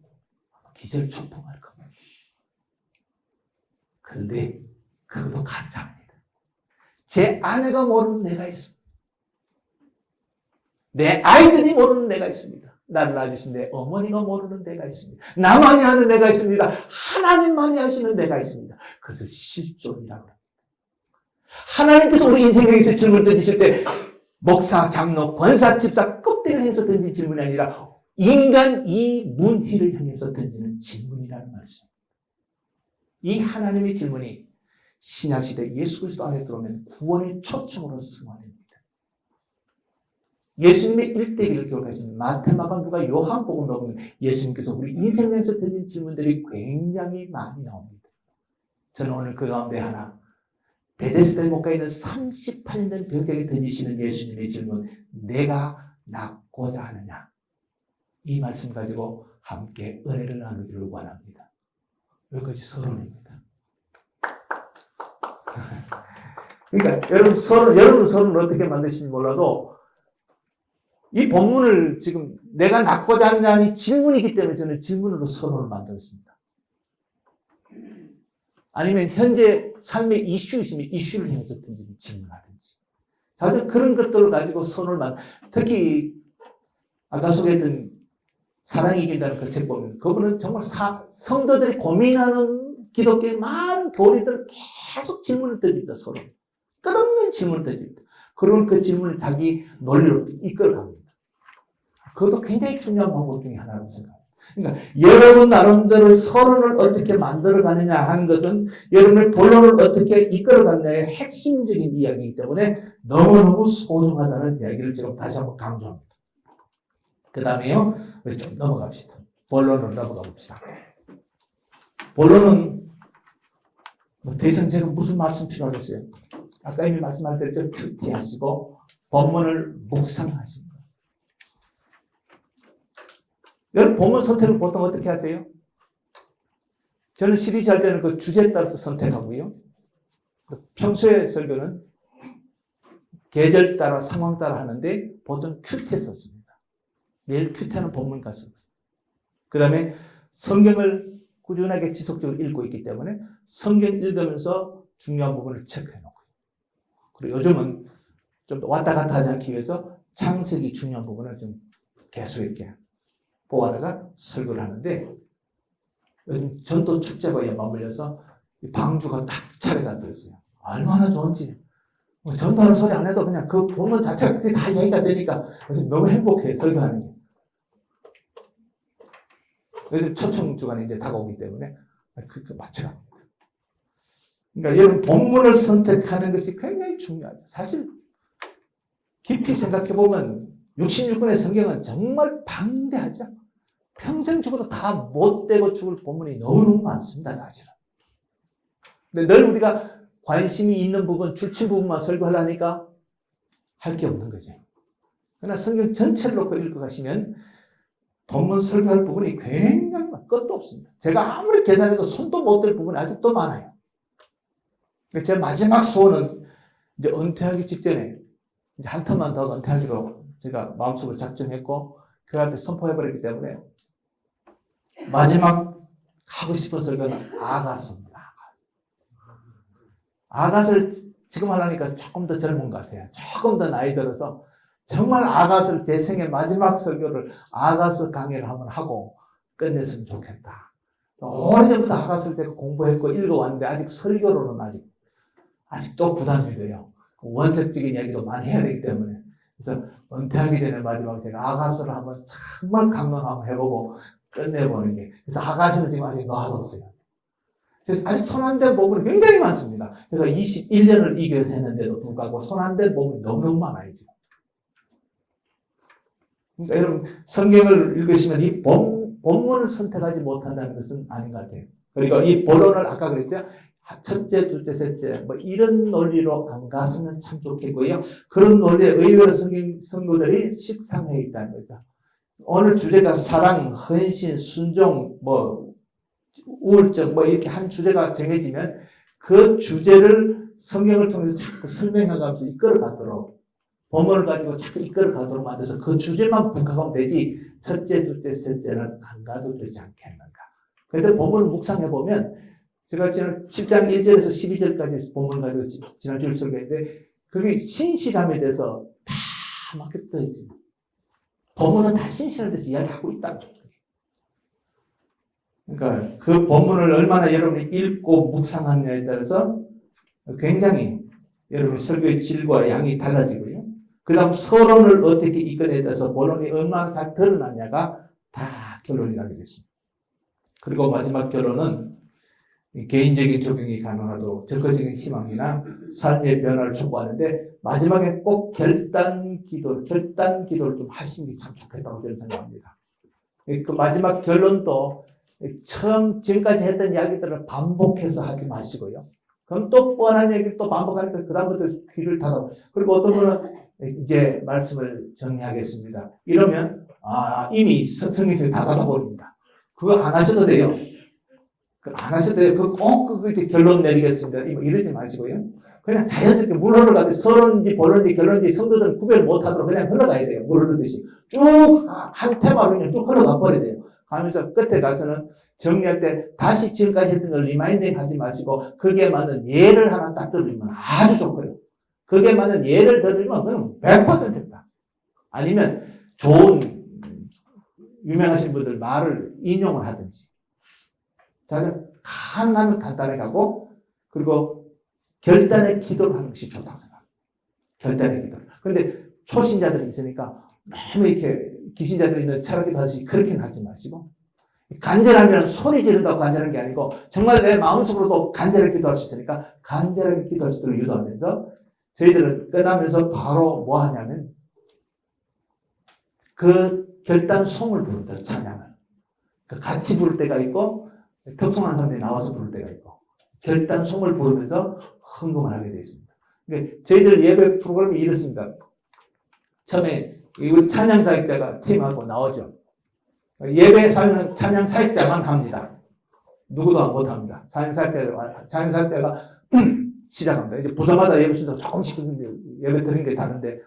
기절초풍할 겁니다. 그런데 그것도 가짜입니다. 제 아내가 모르는 내가 있습니다. 내 아이들이 모르는 내가 있습니다. 나를 낳아주신 내 어머니가 모르는 내가 있습니다. 나만이 아는 내가 있습니다. 하나님만이 아시는 내가 있습니다. 그것을 실존이라고 합니다. 하나님께서 우리 인생에서 질문을 던지실 때 목사, 장로, 권사, 집사 껍데기를 향해서 던진 질문이 아니라 인간 이 문희를 향해서 던지는 질문이라는 말씀입니다. 이 하나님의 질문이 신약시대 예수 그리스도 안에 들어오면 구원의 초청으로 승화됩니다. 예수님의 일대기를 기록하신 마태, 마가, 누가, 요한복음을 보면 예수님께서 우리 인생에서 던진 질문들이 굉장히 많이 나옵니다. 저는 오늘 그 가운데 하나, 베데스다에 못 가 있는 38년 된 병자에게 던지시는 예수님의 질문, 내가 낫고자 하느냐? 이 말씀 가지고 함께 은혜를 나누기를 원합니다. 여기까지 서론입니다. 그러니까 여러분 서론을 어떻게 만드시는지 몰라도 이 본문을 지금 내가 낫고자 하느냐니 질문이기 때문에 저는 질문으로 서론을 만들었습니다. 아니면 현재 삶의 이슈 있으면 이슈를 향해서 던지는 질문하든지. 자주 그런 것들을 가지고 서론을 특히 아까 소개했던 사랑이 이긴다는 그 책 보면 그분은 정말 성도들이 고민하는 기독교의 많은 교리들을 계속 질문을 던집니다. 서로. 끝없는 질문을 던집니다. 그러면 그 질문을 자기 논리로 이끌어갑니다. 그것도 굉장히 중요한 방법 중에 하나라고 생각합니다. 그러니까 여러분 나름대로 서론을 어떻게 만들어가느냐 하는 것은 여러분의 본론을 어떻게 이끌어가느냐의 핵심적인 이야기이기 때문에 너무너무 소중하다는 이야기를 지금 다시 한번 강조합니다. 그 다음에요, 우리 좀 넘어갑시다. 본론으로 넘어가 봅시다. 본론은 더 이상 제가 무슨 말씀 필요하겠어요? 아까 이미 말씀할 때 좀 큐티하시고 본문을 묵상하시는 거예요. 여러분 본문 선택을 보통 어떻게 하세요? 저는 시리즈 할 때는 그 주제에 따라서 선택하고요. 평소에 설교는 계절 따라 상황 따라 하는데 보통 큐티에 썼습니다. 매일 큐티하는 본문 같습니다. 그 다음에 성경을 꾸준하게 지속적으로 읽고 있기 때문에 성경 읽으면서 중요한 부분을 체크해 놓고요. 그리고 요즘은 좀 왔다 갔다 하지 않기 위해서 창세기 중요한 부분을 좀 계속 이렇게 보아다가 설교를 하는데 요즘 전도 축제가 맞물려서 방주가 딱 차례가 되었어요. 얼마나 좋은지 전도하는 소리 안 해도 그냥 그 본문 자체가 그게 다 얘기가 되니까 너무 행복해, 설교하는 게. 요즘 초청 주간이 이제 다가오기 때문에 그 맞춰갑니다. 그러니까 여러분, 본문을 선택하는 것이 굉장히 중요하죠. 사실 깊이 생각해보면 66권의 성경은 정말 방대하죠. 평생 죽어도 다 못되고 죽을 본문이 너무너무 많습니다, 사실은. 근데 늘 우리가 관심이 있는 부분, 출신 부분만 설교하려니까 할 게 없는 거죠. 그러나 성경 전체를 놓고 읽어가시면 본문 설교할 부분이 굉장히 끝도 없습니다. 제가 아무리 계산해도 손도 못 댈 부분이 아직도 많아요. 제 마지막 소원은 이제 은퇴하기 직전에 이제 한 턴만 더 은퇴하기로 제가 마음속으로 작정했고 그 앞에 선포해버렸기 때문에 마지막 하고 싶은 설교는 아가서입니다. 아가서를 지금 하려니까 조금 더 젊은 것 같아요. 조금 더 나이 들어서 정말 아가서를 제 생애 마지막 설교를 아가서 강의를 한번 하고 끝냈으면 좋겠다. 오래전부터 아가서를 제가 공부했고 읽어왔는데 아직 설교로는 아직도 부담이 돼요. 원색적인 이야기도 많이 해야 되기 때문에. 그래서 은퇴하기 전에 마지막 제가 아가서를 한번 정말 강론 한번 해보고 끝내보는 게. 그래서 아가서는 지금 아직 놔뒀어요. 그래서 아직 손 안 댄 부분이 굉장히 많습니다. 제가 21년을 이 교회에서 했는데도 불구하고 손 안 댄 부분이 너무너무 많아요, 지금. 그러니까 여러분, 성경을 읽으시면 이 본문을 선택하지 못한다는 것은 아닌 것 같아요. 그러니까 이 본론을 아까 그랬죠? 첫째, 둘째, 셋째, 이런 논리로 안 갔으면 참 좋겠고요. 그런 논리에 의외로 성도들이 식상해 있다는 거죠. 오늘 주제가 사랑, 헌신, 순종, 우울증, 이렇게 한 주제가 정해지면 그 주제를 성경을 통해서 자꾸 설명해가면서 이끌어가도록, 본문을 가지고 자꾸 이끌어가도록 만들어서 그 주제만 분석하면 되지, 첫째, 둘째, 셋째는 안 가도 되지 않겠는가. 그런데 본문을 묵상해보면, 제가 지난 7장 1절에서 12절까지 본문 가지고 지난주에 설교했는데, 그게 신실함에 대해서 다 막혀 떠있지. 본문은 다 신실함에 대해서 이야기하고 있다는 거예요. 그러니까 그 본문을 얼마나 여러분이 읽고 묵상하느냐에 따라서 굉장히 여러분의 설교의 질과 양이 달라지고요. 그 다음 서론을 어떻게 이끌어내야 돼서 본론이 얼마나 잘 드러났냐가 다 결론이 나게 됐습니다. 그리고 마지막 결론은 개인적인 적용이 가능하도록 적극적인 희망이나 삶의 변화를 촉구하는데 마지막에 꼭 결단 기도를 좀 하시는 게 참 좋겠다고 저는 생각합니다. 그 마지막 결론도 처음 지금까지 했던 이야기들을 반복해서 하지 마시고요. 그럼 또 뻔한 얘기를 또 반복하니까 그다음부터 귀를 닫아. 그리고 어떤 분은 이제 말씀을 정리하겠습니다. 이러면 이미 성경이 다 닫아버립니다. 그거 안 하셔도 돼요. 안 하셔도 돼요. 꼭 결론 내리겠습니다. 이러지 마시고요. 그냥 자연스럽게 물 흘러가듯이 서론인지 본론인지 결론인지 성도들은 구별 못하도록 그냥 흘러가야 돼요. 물 흐르듯이. 쭉 한 테마로 그냥 쭉 흘러가 버려야 돼요. 하면서 끝에 가서는 정리할 때 다시 지금까지 했던 걸 리마인딩 하지 마시고 거기에 맞는 예를 하나 딱 들으면 아주 좋고요. 거기에 맞는 예를 들으면 그럼 100%입니다. 아니면 좋은 유명하신 분들 말을 인용을 하든지. 자, 가능하면 간단하게 하고 그리고 결단의 기도를 하는 것이 좋다고 생각합니다. 결단의 기도를. 그런데 초신자들이 있으니까 너무 이렇게 귀신자들이 있는 철학기도 하듯이 그렇게는 하지 마시고 간절하면 소리 지른다고 간절한 게 아니고 정말 내 마음속으로도 간절하게 기도할 수 있으니까 간절하게 기도할 수 있도록 유도하면서 저희들은 끝나면서 바로 뭐 하냐면 그 결단송을 부른다. 찬양을. 같이 부를 때가 있고 특성한 사람들이 나와서 부를 때가 있고 결단송을 부르면서 헌금을 하게 되어 있습니다. 그러니까 저희들 예배 프로그램이 이렇습니다. 처음에 우리 찬양 사역자가 팀하고 나오죠. 예배 사역은 찬양 사역자만 합니다. 누구도 못 합니다. 찬양 사역자가 시작합니다. 이제 부서마다 예배 순서 조금씩 예배 드리는 게 다른데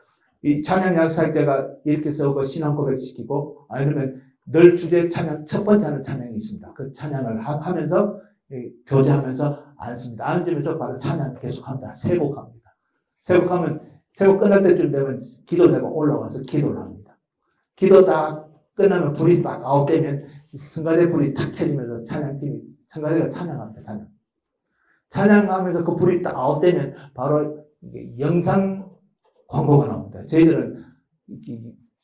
이 찬양 사역자가 이렇게 서고 신앙 고백 시키고 아니면 늘 주제 찬양 첫 번째 하는 찬양이 있습니다. 그 찬양을 하면서 교제하면서 앉습니다. 앉으면서 바로 찬양 계속합니다. 세 곡 합니다. 세 곡 하면 세 곡 끝날 때쯤 되면 기도자가 올라와서 기도를 합니다. 기도 딱 끝나면 불이 딱 아웃되면 성가대 불이 탁 켜지면서 성가대가 찬양합니다. 찬양하면서 그 불이 딱 아웃되면 바로 이게 영상 광고가 나옵니다. 저희들은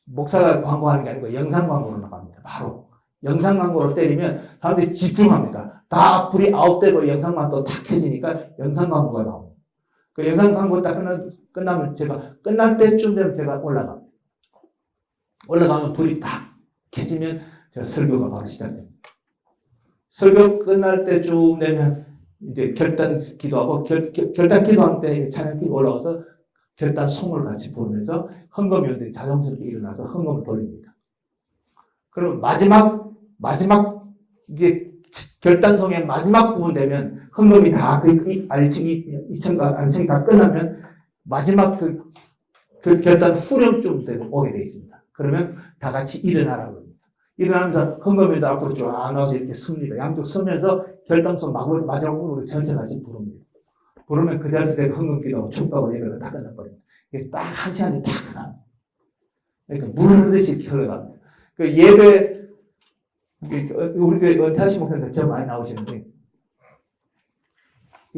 목사가 광고하는 게 아니고 영상 광고로 나갑니다. 바로 영상 광고로 때리면 사람들이 집중합니다. 다 불이 아웃되고 영상만 또 탁 켜지니까 영상 광고가 나옵니다. 그 영상 광고 딱 끝나면 제가 끝날 때쯤 되면 제가 올라갑니다. 올라가면 불이 딱 켜지면 제가 설교가 바로 시작됩니다. 설교 끝날 때쯤 되면 이제 결단 기도하고 결단 기도할 때 찬양팀이 올라와서 결단 송을 같이 부르면서 헌금위원들이 자연스럽게 일어나서 헌금을 돌립니다. 그럼 마지막 이제 결단송의 마지막 부분 되면 헌금이 다 안청이 다 끝나면 마지막 그 결단 후렴쯤 오게 되어 있습니다. 그러면 다 같이 일어나라고 합니다. 일어나면서 헌금위원들 앞으로 쭉 나와서 이렇게 섭니다. 양쪽 서면서 결단송 마지막으로 전체 같이 부릅니다. 부르면 그 자리에서 제가 헌금 기도하고 축복하고 예배가 다 끝나버립니다. 이게 딱 한 시간이 딱 끝납니다. 그러니까 물 흐르듯이 이렇게 흘러갑니다. 그 예배, 우리 교회 은퇴하신 목사님들 저 많이 나오시는데,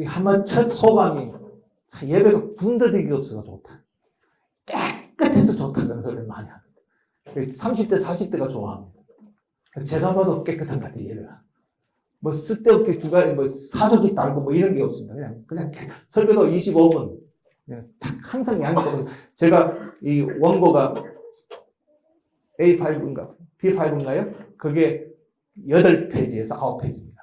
한번 첫 소감이 예배가 군더더기가 없어서 좋다. 깨끗해서 좋다는 소리를 많이 합니다. 30대, 40대가 좋아합니다. 제가 봐도 깨끗한 것 같아요, 예배가. 뭐 쓸데없게 중간에 뭐 사족이 달고 뭐 이런 게 없습니다. 그냥 설교도 25분. 그냥 딱 항상 양이 떨어져. 제가 이 원고가 A5인가 B5인가요? 그게 8페이지에서 9페이지입니다.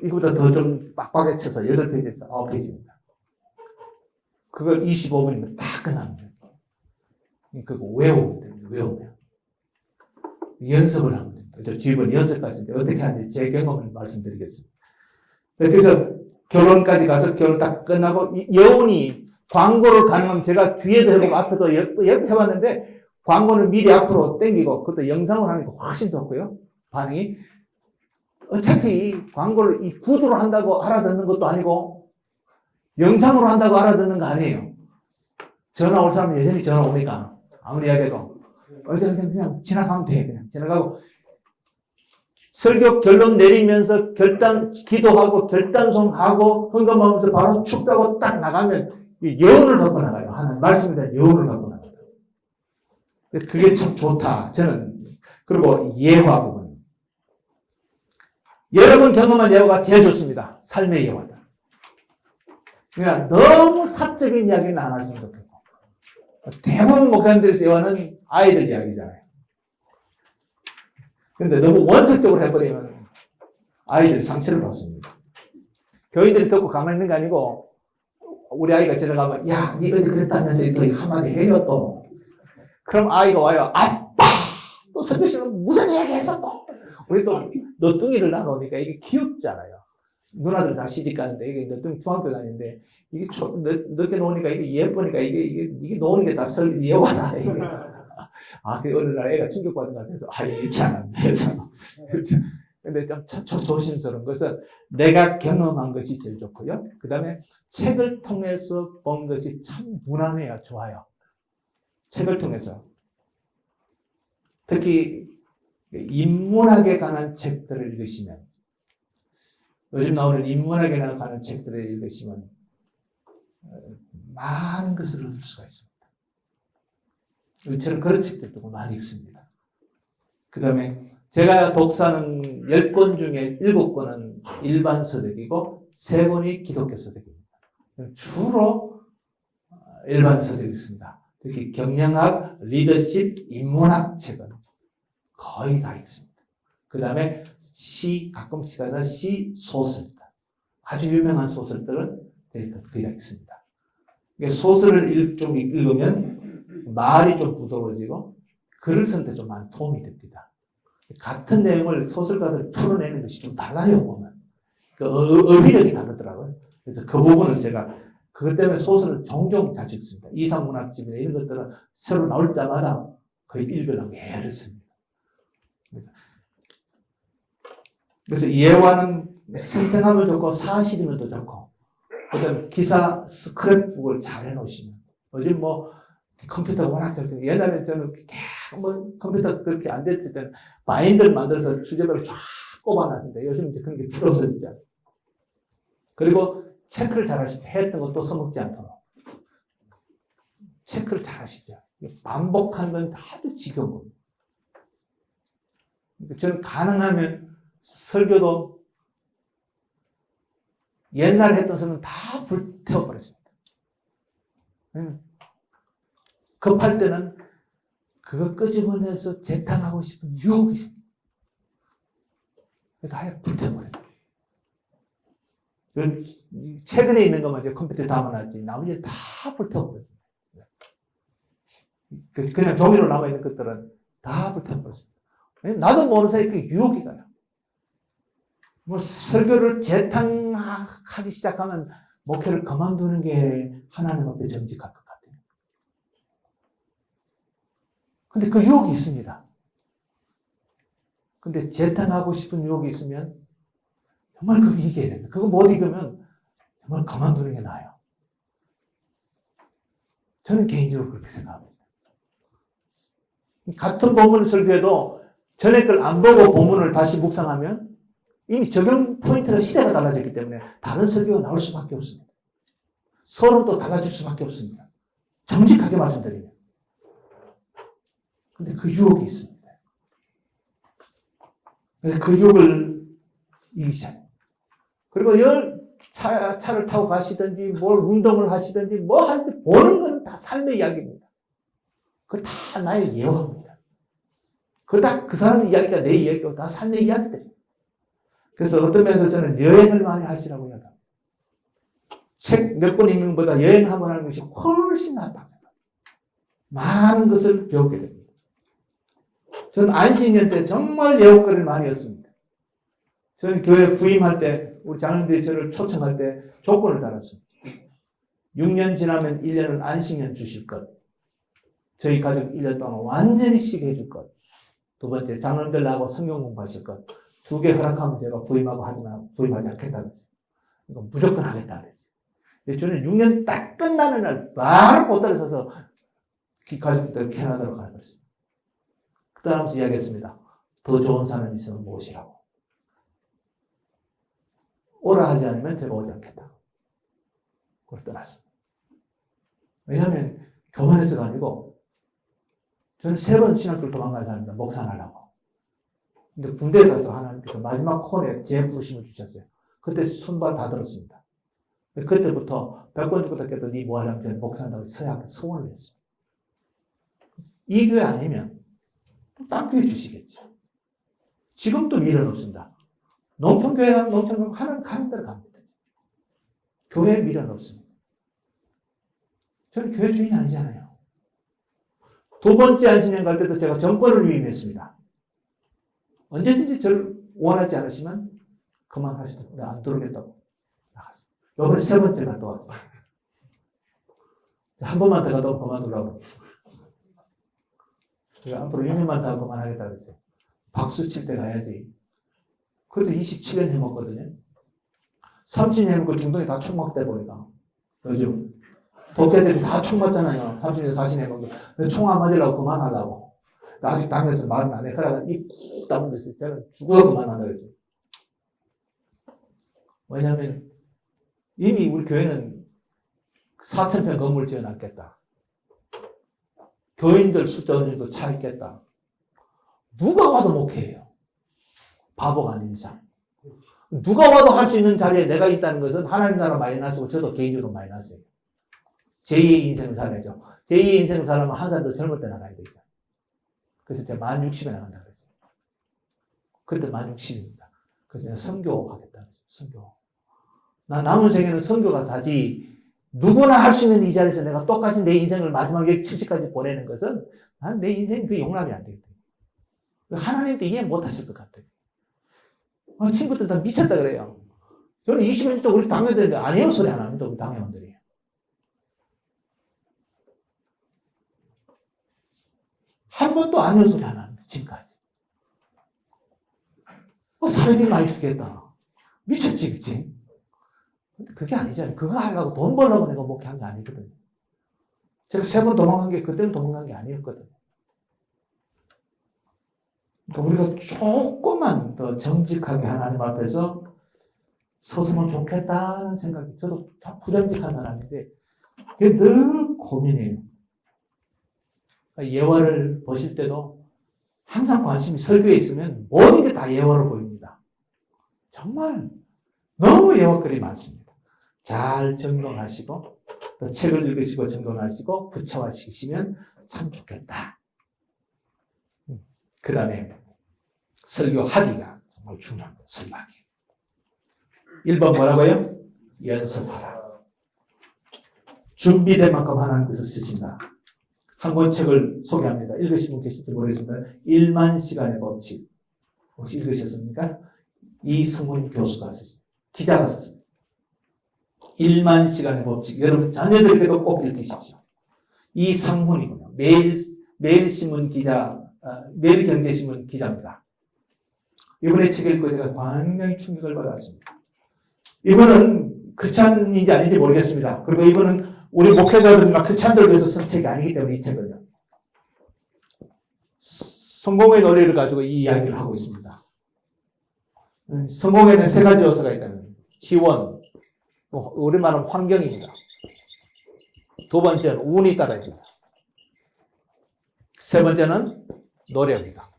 이거보다 더 좀 빡빡하게 쳐서 8페이지에서 9페이지입니다. 그걸 25분이면 딱 끝납니다. 그거 외우면. 연습을 하면 됩니다. 뒤번 연습까지 어떻게 하는지 제 경험을 말씀드리겠습니다. 그래서 결혼까지 가서 결혼 딱 끝나고 여운이 광고를 가능하면 제가 뒤에도 해보고 앞에도 해봤는데 광고는 미리 앞으로 당기고 그것도 영상으로 하는 게 훨씬 좋고요. 반응이 어차피 광고를 이 구두로 한다고 알아듣는 것도 아니고 영상으로 한다고 알아듣는 거 아니에요. 전화 올 사람은 여전히 전화 오니까 아무리 이야기해도 그냥 지나가면 돼. 그냥 지나가고 설교 결론 내리면서 기도하고 결단송하고 헌금하면서 바로 축도하고 딱 나가면 여운을 갖고 나가요. 하나님 말씀에 대한 여운을 갖고 나가요. 그게 참 좋다. 저는. 그리고 예화 부분. 여러분 경험한 예화가 제일 좋습니다. 삶의 예화다. 그러니까 너무 사적인 이야기는 안 하시면 좋겠고. 대부분 목사님들의 예화는 아이들 이야기잖아요. 근데 너무 원색적으로 해버리면 아이들이 상처를 받습니다. 교인들이 듣고 가만히 있는 게 아니고 우리 아이가 지나가면 야, 니 어제 그랬다면서 또 한마디 해요 또. 그럼 아이가 와요. 아빠! 또 설교시는 무슨 얘기 했어 또. 우리 또 너뚱이를 나누니까 이게 귀엽잖아요. 누나들 다 시집 가는데 이게 너뚱이 중학교 다니는데 이게 늦게 노니까 이게 예쁘니까 이게 노는 게 다 예화다. 이게. 그 어느 날 애가 충격받은 것 같아서, 이게 참 안 돼, 참. 근데 좀 조심스러운 것은 내가 경험한 것이 제일 좋고요. 그 다음에 책을 통해서 본 것이 참 무난해요. 좋아요. 책을 통해서. 특히 인문학에 관한 책들을 읽으시면, 요즘 나오는 인문학에 관한 책들을 읽으시면 많은 것을 얻을 수가 있습니다. 저는 그런 책들도 많이 읽습니다. 그 다음에 제가 독서하는 10권 중에 7권은 일반 서적이고 3권이 기독교 서적입니다. 주로 일반 서적이 있습니다. 특히 경영학, 리더십, 인문학 책은 거의 다 읽습니다. 그 다음에 가끔씩 하는 소설들. 아주 유명한 소설들은 거의 다 읽습니다. 소설을 좀 읽으면 말이 좀 부드러워지고 글을 쓰는데 좀 많이 도움이 됩니다. 같은 내용을 소설가들 풀어내는 것이 좀 달라요, 보면. 어휘력이 다르더라고요. 그래서 그 부분은 제가 그것 때문에 소설을 종종 자주 읽습니다. 이상문학집이나 이런 것들은 새로 나올 때마다 거의 읽으려고 애를 씁니다. 그래서 예화는 생생하면 좋고 사실이면 더 좋고 그다음 기사 스크랩북을 잘 해놓으시면 요즘 컴퓨터가 워낙 잘 되고 옛날에 저는 컴퓨터 그렇게 안 됐을 때는 바인더를 만들어서 주제별로 쫙 꼽아놨는데 요즘 이제 그런 게 필요 없어졌잖아요. 그리고 체크를 잘 하십시오. 했던 것도 써먹지 않도록. 체크를 잘 하십시오. 반복하는 건 다들 지겨운 겁니다. 저는 가능하면 설교도 옛날에 했던 설교는 다 불태워버렸습니다. 급할 때는 그거 끄집어내서 재탕하고 싶은 유혹이 있습니다. 그래서 아예 불태워버렸어요. 최근에 있는 것만 이제 컴퓨터에 담아놨지 나머지 다 불태워버렸습니다. 그냥 종이로 남아있는 것들은 다 불태워버렸습니다. 나도 모르는 사이에 그게 유혹이 가요. 뭐 설교를 재탕하기 시작하면 목회를 그만두는 게 하나님 앞에 정직할 것 같아요. 근데 그 유혹이 있습니다. 근데 재탕하고 싶은 유혹이 있으면 정말 그거 이겨야 됩니다. 그거 못 이기면 정말 그만두는 게 나아요. 저는 개인적으로 그렇게 생각합니다. 같은 본문을 설교해도 전에 걸 안 보고 본문을 다시 묵상하면 이미 적용 포인트가 시대가 달라졌기 때문에 다른 설교가 나올 수밖에 없습니다. 서로 또 달라질 수밖에 없습니다. 정직하게 말씀드리면. 근데 그 유혹이 있습니다. 그래서 그 유혹을 이기셔야 돼요. 그리고 차를 타고 가시든지 뭘 운동을 하시든지 뭐 할 때 보는 건 다 삶의 이야기입니다. 그거 다 나의 예화입니다. 그거 다 그 사람의 이야기가 내 이야기고 다 삶의 이야기들입니다. 그래서 어떤 면에서 저는 여행을 많이 하시라고 이야기합니다. 책 몇 권 읽는 것보다 여행 한번 하는 것이 훨씬 낫다고 생각합니다. 많은 것을 배우게 됩니다. 저는 안식년 때 정말 예옥거리를 많이 했습니다. 저는 교회 부임할 때 우리 장로님들이 저를 초청할 때 조건을 달았습니다. 6년 지나면 1년은 안식년 주실 것. 저희 가족 1년 동안 완전히 쉬게 해줄 것. 두 번째, 장로님들 나하고 성경 공부하실 것. 2개 허락하면 제가 부임하고 하지만 부임하지 않겠다고 했어요. 이거 무조건 하겠다 그랬어요. 저는 6년 딱 끝나는 날 바로 보따리 서서 가족들 캐나다로 가버렸어요. 그 다음부터 이야기했습니다. 더 좋은 사람이 있으면 모시라고. 오라 하지 않으면 제가 오지 않겠다. 그걸 떠났습니다. 왜냐하면 교만해서가 아니고 저는 3번 신학교를 도망간 사람입니다. 목사 하려고. 근데 군대에 가서 하나님께서 마지막 콘에 제 부르심을 주셨어요. 그때 손발 다 들었습니다. 그때부터 100번 죽었다 깨도 니 뭐 하려면 저는 목사한다고 소원을 했어요. 이 교회 아니면 딴 교회 주시겠죠. 지금도 미련 없습니다. 농촌교회 하면 농촌교회 가는 대로 갑니다. 교회에 미련 없습니다. 저는 교회 주인이 아니잖아요. 2번째 안식년 갈 때도 제가 정권을 위임했습니다. 언제든지 저를 원하지 않으시면 그만하시도 내가 안 들어오겠다고 나갔어요. 이번에 3번째 갔다 왔어요. 한 번만 더 가도 그만두려고. 제가 앞으로 6년만 더 하고 그만하겠다고 그랬어요. 박수 칠 때 가야지. 그래도 27년 해먹거든요. 30년 해먹고 중동에 다 총막대 보니까. 요즘 독재들이 다 총 맞잖아요. 30년, 40년 해먹고. 총 안 맞으려고 그만하려고. 아직 당에서 마음 안 해. 그러다가 입 다물고 있어요. 저는 죽어도 그만한다고 했어요. 왜냐하면 이미 우리 교회는 4,000평 건물 지어놨겠다. 교인들 숫자 어느 정도 차 있겠다. 누가 와도 목회해요. 바보가 아닌 이상. 누가 와도 할 수 있는 자리에 내가 있다는 것은 하나님 나라 마이너스고 저도 개인적으로 마이너스예요. 제2의 인생을 살아야죠. 제2의 인생을 살려면 한 살 더 젊을 때 나가야 되죠. 그래서 제가 만 60에 나간다 그랬어요. 그때 만 60입니다. 그래서 내가 선교하겠다 그랬어요. 선교. 나 남은 생에는 선교가 사지 누구나 할 수 있는 이 자리에서 내가 똑같이 내 인생을 마지막에 70까지 보내는 것은 나는 내 인생이 그 용납이 안 되겠다. 하나님도 이해 못 하실 것 같아요. 친구들 다 미쳤다 그래요. 저는 20년 동안 우리 당회원들인데 아니에요 소리 안 합니다. 우리 당회원들이. 한 번도 아니에요 소리 안 합니다. 지금까지. 사람이 많이 죽겠다. 미쳤지 그치? 근데 그게 아니잖아요. 그거 하려고 돈 벌려고 내가 목회한 게 아니거든요. 제가 3번 도망간 게 그때는 도망간 게 아니었거든요. 그러니까 우리가 조금만 더 정직하게 하나님 앞에서 서서면 좋겠다는 생각이, 저도 참 부담직한 사람인데, 그게 늘 고민이에요. 예화를 보실 때도 항상 관심이 설교에 있으면 모든 게 다 예화로 보입니다. 정말 너무 예화글이 많습니다. 잘 정돈하시고, 또 책을 읽으시고 정돈하시고 구체화시키시면 참 좋겠다. 그 다음에 설교하기가 정말 중요합니다. 설교하기. 1번 뭐라고요? 연습하라. 준비된 만큼 하나님께서 쓰신다. 한 권 책을 소개합니다. 읽으신 분 계실지 모르겠습니다. 1만 시간의 법칙. 혹시 읽으셨습니까? 이승훈 교수가 썼습니다. 기자가 썼습니다. 1만 시간의 법칙. 여러분 자녀들에게도 꼭 읽으십시오. 이상훈이군요. 매일신문 기자, 매일경제신문 기자입니다. 이번에 책 읽고 제가 굉장히 충격을 받았습니다. 이번은 크찬인지 아닌지 모르겠습니다. 그리고 이번은 우리 목회자들이나 크찬들 위해서 쓴 책이 아니기 때문에 이 책을요. 성공의 논리를 가지고 이 이야기를 하고 있습니다. 성공에는 세 가지 요소가 있다는 지원, 우리 말은 환경입니다. 두 번째는 운이 따라야 됩니다. 세 번째는 노력입니다.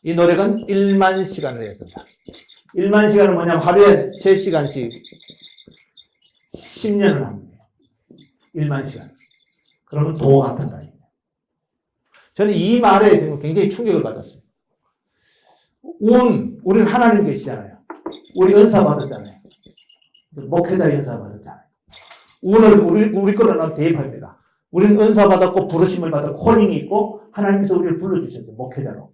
이 노력은 1만 시간을 해야 된다. 1만 시간은 뭐냐면 하루에 3시간씩 10년을 합니다. 1만 시간. 그러면 도 같은 거 아닙니다. 저는 이 말에 지금 굉장히 충격을 받았습니다. 우리는 하나님 계시잖아요. 우리 은사 받았잖아요. 목회자 은사 받았잖아요. 운을 우리 거는 대입합니다. 우리는 은사 받았고 부르심을 받았고 콜링이 있고 하나님께서 우리를 불러주셨어요. 목회자로.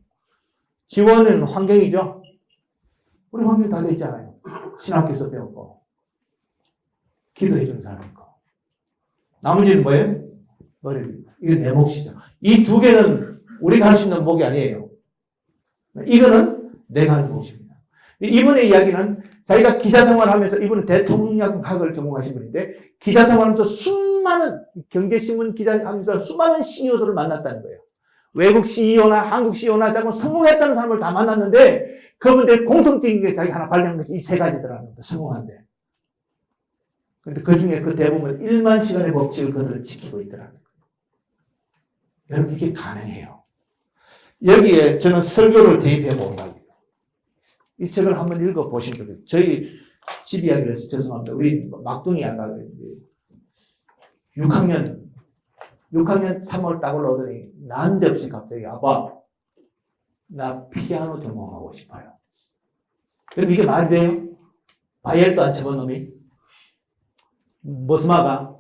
지원은 환경이죠. 우리 환경이 다 돼 있잖아요. 신학교에서 배웠고 기도해 주는 사람이 있고 나머지는 뭐예요? 노력입니다. 이게 내 몫이죠. 이 두 개는 우리가 할 수 있는 몫이 아니에요. 이거는 내가 하는 몫입니다. 이분의 이야기는 자기가 기자 생활하면서 이분은 대통령학을 전공하신 분인데 기자 생활하면서 수많은 경제신문 기자하면서 수많은 CEO들을 만났다는 거예요. 외국 CEO나 한국 CEO나 자꾸 성공했다는 사람을 다 만났는데 그분들 공통적인 게 자기 하나 발견한 것이 이 세 가지더라는 겁니다. 성공한데. 그런데 그 중에 그 대부분 1만 시간의 법칙을 그들은 지키고 있더라는 거예요. 여러분 이게 가능해요. 여기에 저는 설교를 대입해 본다고요. 이 책을 한번 읽어보신 적이 저희 집 이야기를 해서 죄송합니다. 우리 막둥이 아까 6학년 3월 딱 올라오더니 난데없이 갑자기 아빠 나 피아노 전공하고 싶어요. 그럼 이게 말이 돼요? 바이엘도 안 쳐본 놈이 머스마가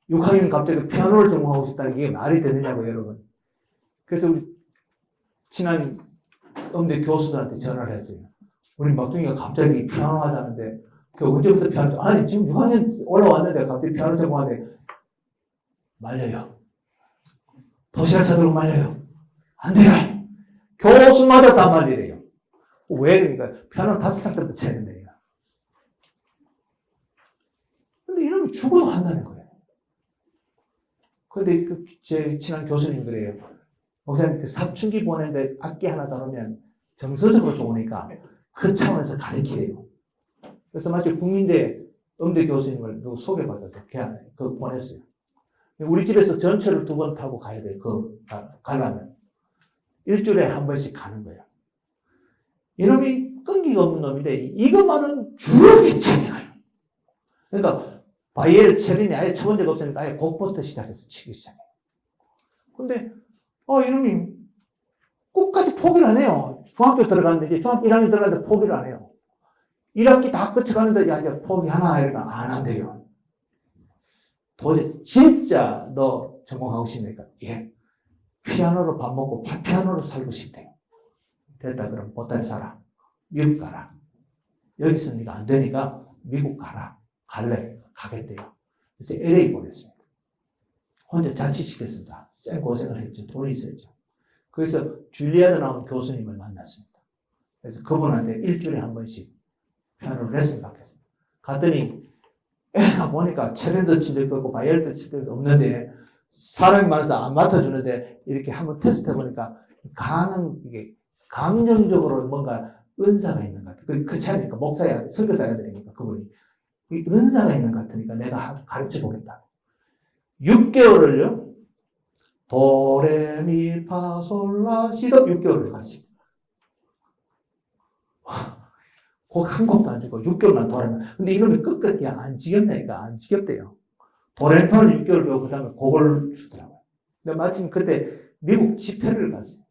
6학년 갑자기 피아노를 전공하고 싶다는 게 말이 되느냐고 여러분. 그래서 우리 친한 음대 교수들한테 전화를 했어요. 우리 막둥이가 갑자기 피아노 하자는데 그 언제부터 피아노 아니 지금 6학년 올라왔는데 갑자기 피아노 전공하는데 말려요. 도시락 사도록 말려요. 안 돼요. 교수마다 다 말리래요. 왜 그러니까 피아노 5살 때부터 쳐야 된대요. 근데 이러면 죽어도 한다는 거예요. 근데 제 친한 교수님 그래요. 목사님 사춘기 보내는데 악기 하나 다루면 정서적으로 좋으니까 그 차원에서 가르치래요. 그래서 마치 국민대 음대 교수님을 누구 소개받아서 그 보냈어요. 우리 집에서 전철을 2번 타고 가야 돼요. 가려면. 일주일에 한 번씩 가는 거예요. 이놈이 끈기가 없는 놈인데 이것만은 주로 귀찮게 가요. 그러니까 바이엘 체린이 아예 쳐본 적 없으니까 아예 곡부터 시작해서 치기 시작해요. 근데 이놈이 끝까지 포기를 안 해요. 중학교 들어갔는데 이제 중학교 1학년 들어갔는데 포기를 안 해요. 1학기 다 끝쳐가는데 야 이제 포기하나 이러니까 안 한대요. 도대체 진짜 너 전공하고 싶으니까 예. 피아노로 밥 먹고 피아노로 살고 싶대요. 됐다 그럼 보따리 사라. 미국 가라. 여기서 네가 안 되니까 미국 가라. 갈래. 가겠대요. 그래서 LA 보냈습니다. 혼자 자취시켰습니다. 쌩 고생을 했죠. 돈이 있었죠. 그래서 줄리아드 나온 교수님을 만났습니다. 그래서 그분한테 일주일에 한 번씩 피아노 레슨 받겠습니다. 갔더니 애가 보니까 체렌도 칠 때도 없고 바이엘도 칠 때도 없는데 사람이 많아서 안 맡아주는데 이렇게 한번 테스트 해보니까 이게 감정적으로 뭔가 은사가 있는 것 같아요. 그 차이니까 목사야, 설교사야 되니까 그분이 이 은사가 있는 것 같으니까 내가 가르쳐 보겠다. 6개월을요, 도레미파솔라시도 6개월을 가르칩니다. 곡 한 곡도 안 주고 6개월만 도레미. 근데 이놈이 끝까지 안 지겹다니까 안 지겹대요. 도레미파를 6개월 배우고 그 다음에 곡을 주더라고요. 근데 마침 그때 미국 집회를 갔어요.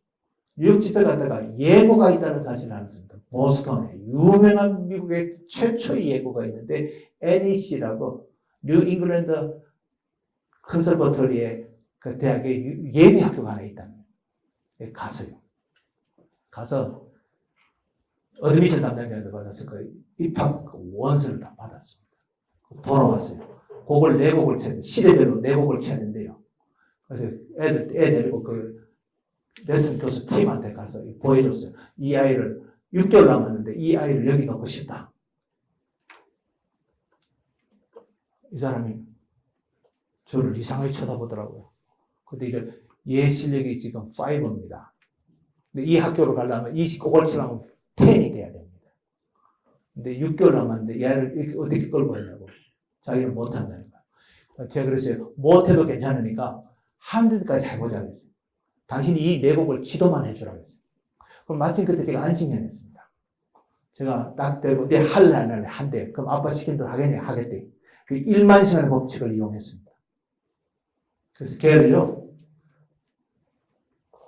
뉴욕 집회 갔다가 예고가 있다는 사실을 알았습니다. 보스턴에 유명한 미국의 최초의 예고가 있는데 NEC라고 뉴 잉글랜드 컨설버터리의 그 대학의 예비학교가 하나 있다는 거예요. 갔어요. 가서 어드미션 담당자한테 받았을 거예요. 입학 원서를 다 받았습니다. 돌아왔어요. 곡을 4곡을 쳐야 돼. 시대별로 4곡을 쳐야 된대요. 그래서 애 데리고 그 레슨 교수 팀한테 가서 보여줬어요. 이 아이를 6개월 남았는데 이 아이를 여기 넣고 싶다. 이 사람이 저를 이상하게 쳐다보더라고요. 근데 이게 얘 실력이 지금 5입니다. 근데 이 학교로 가려면 20곡을 치려면 10이 돼야 됩니다. 근데 6개월 남았는데 얘를 이렇게 어떻게 끌고 가냐고. 자기는 못한다는 거예요. 제가 그랬어요. 못해도 괜찮으니까 100까지 해보자 그랬어요. 당신이 이 4곡을 지도만 해주라고 했어요. 그럼 마침 그때 제가 안심해냈습니다. 제가 딱 대고 내 할래 안 할래 한대. 그럼 아빠 시킨 대로 하겠냐 하겠대. 그 1만 시간의 법칙을 이용했습니다. 그래서 걔를요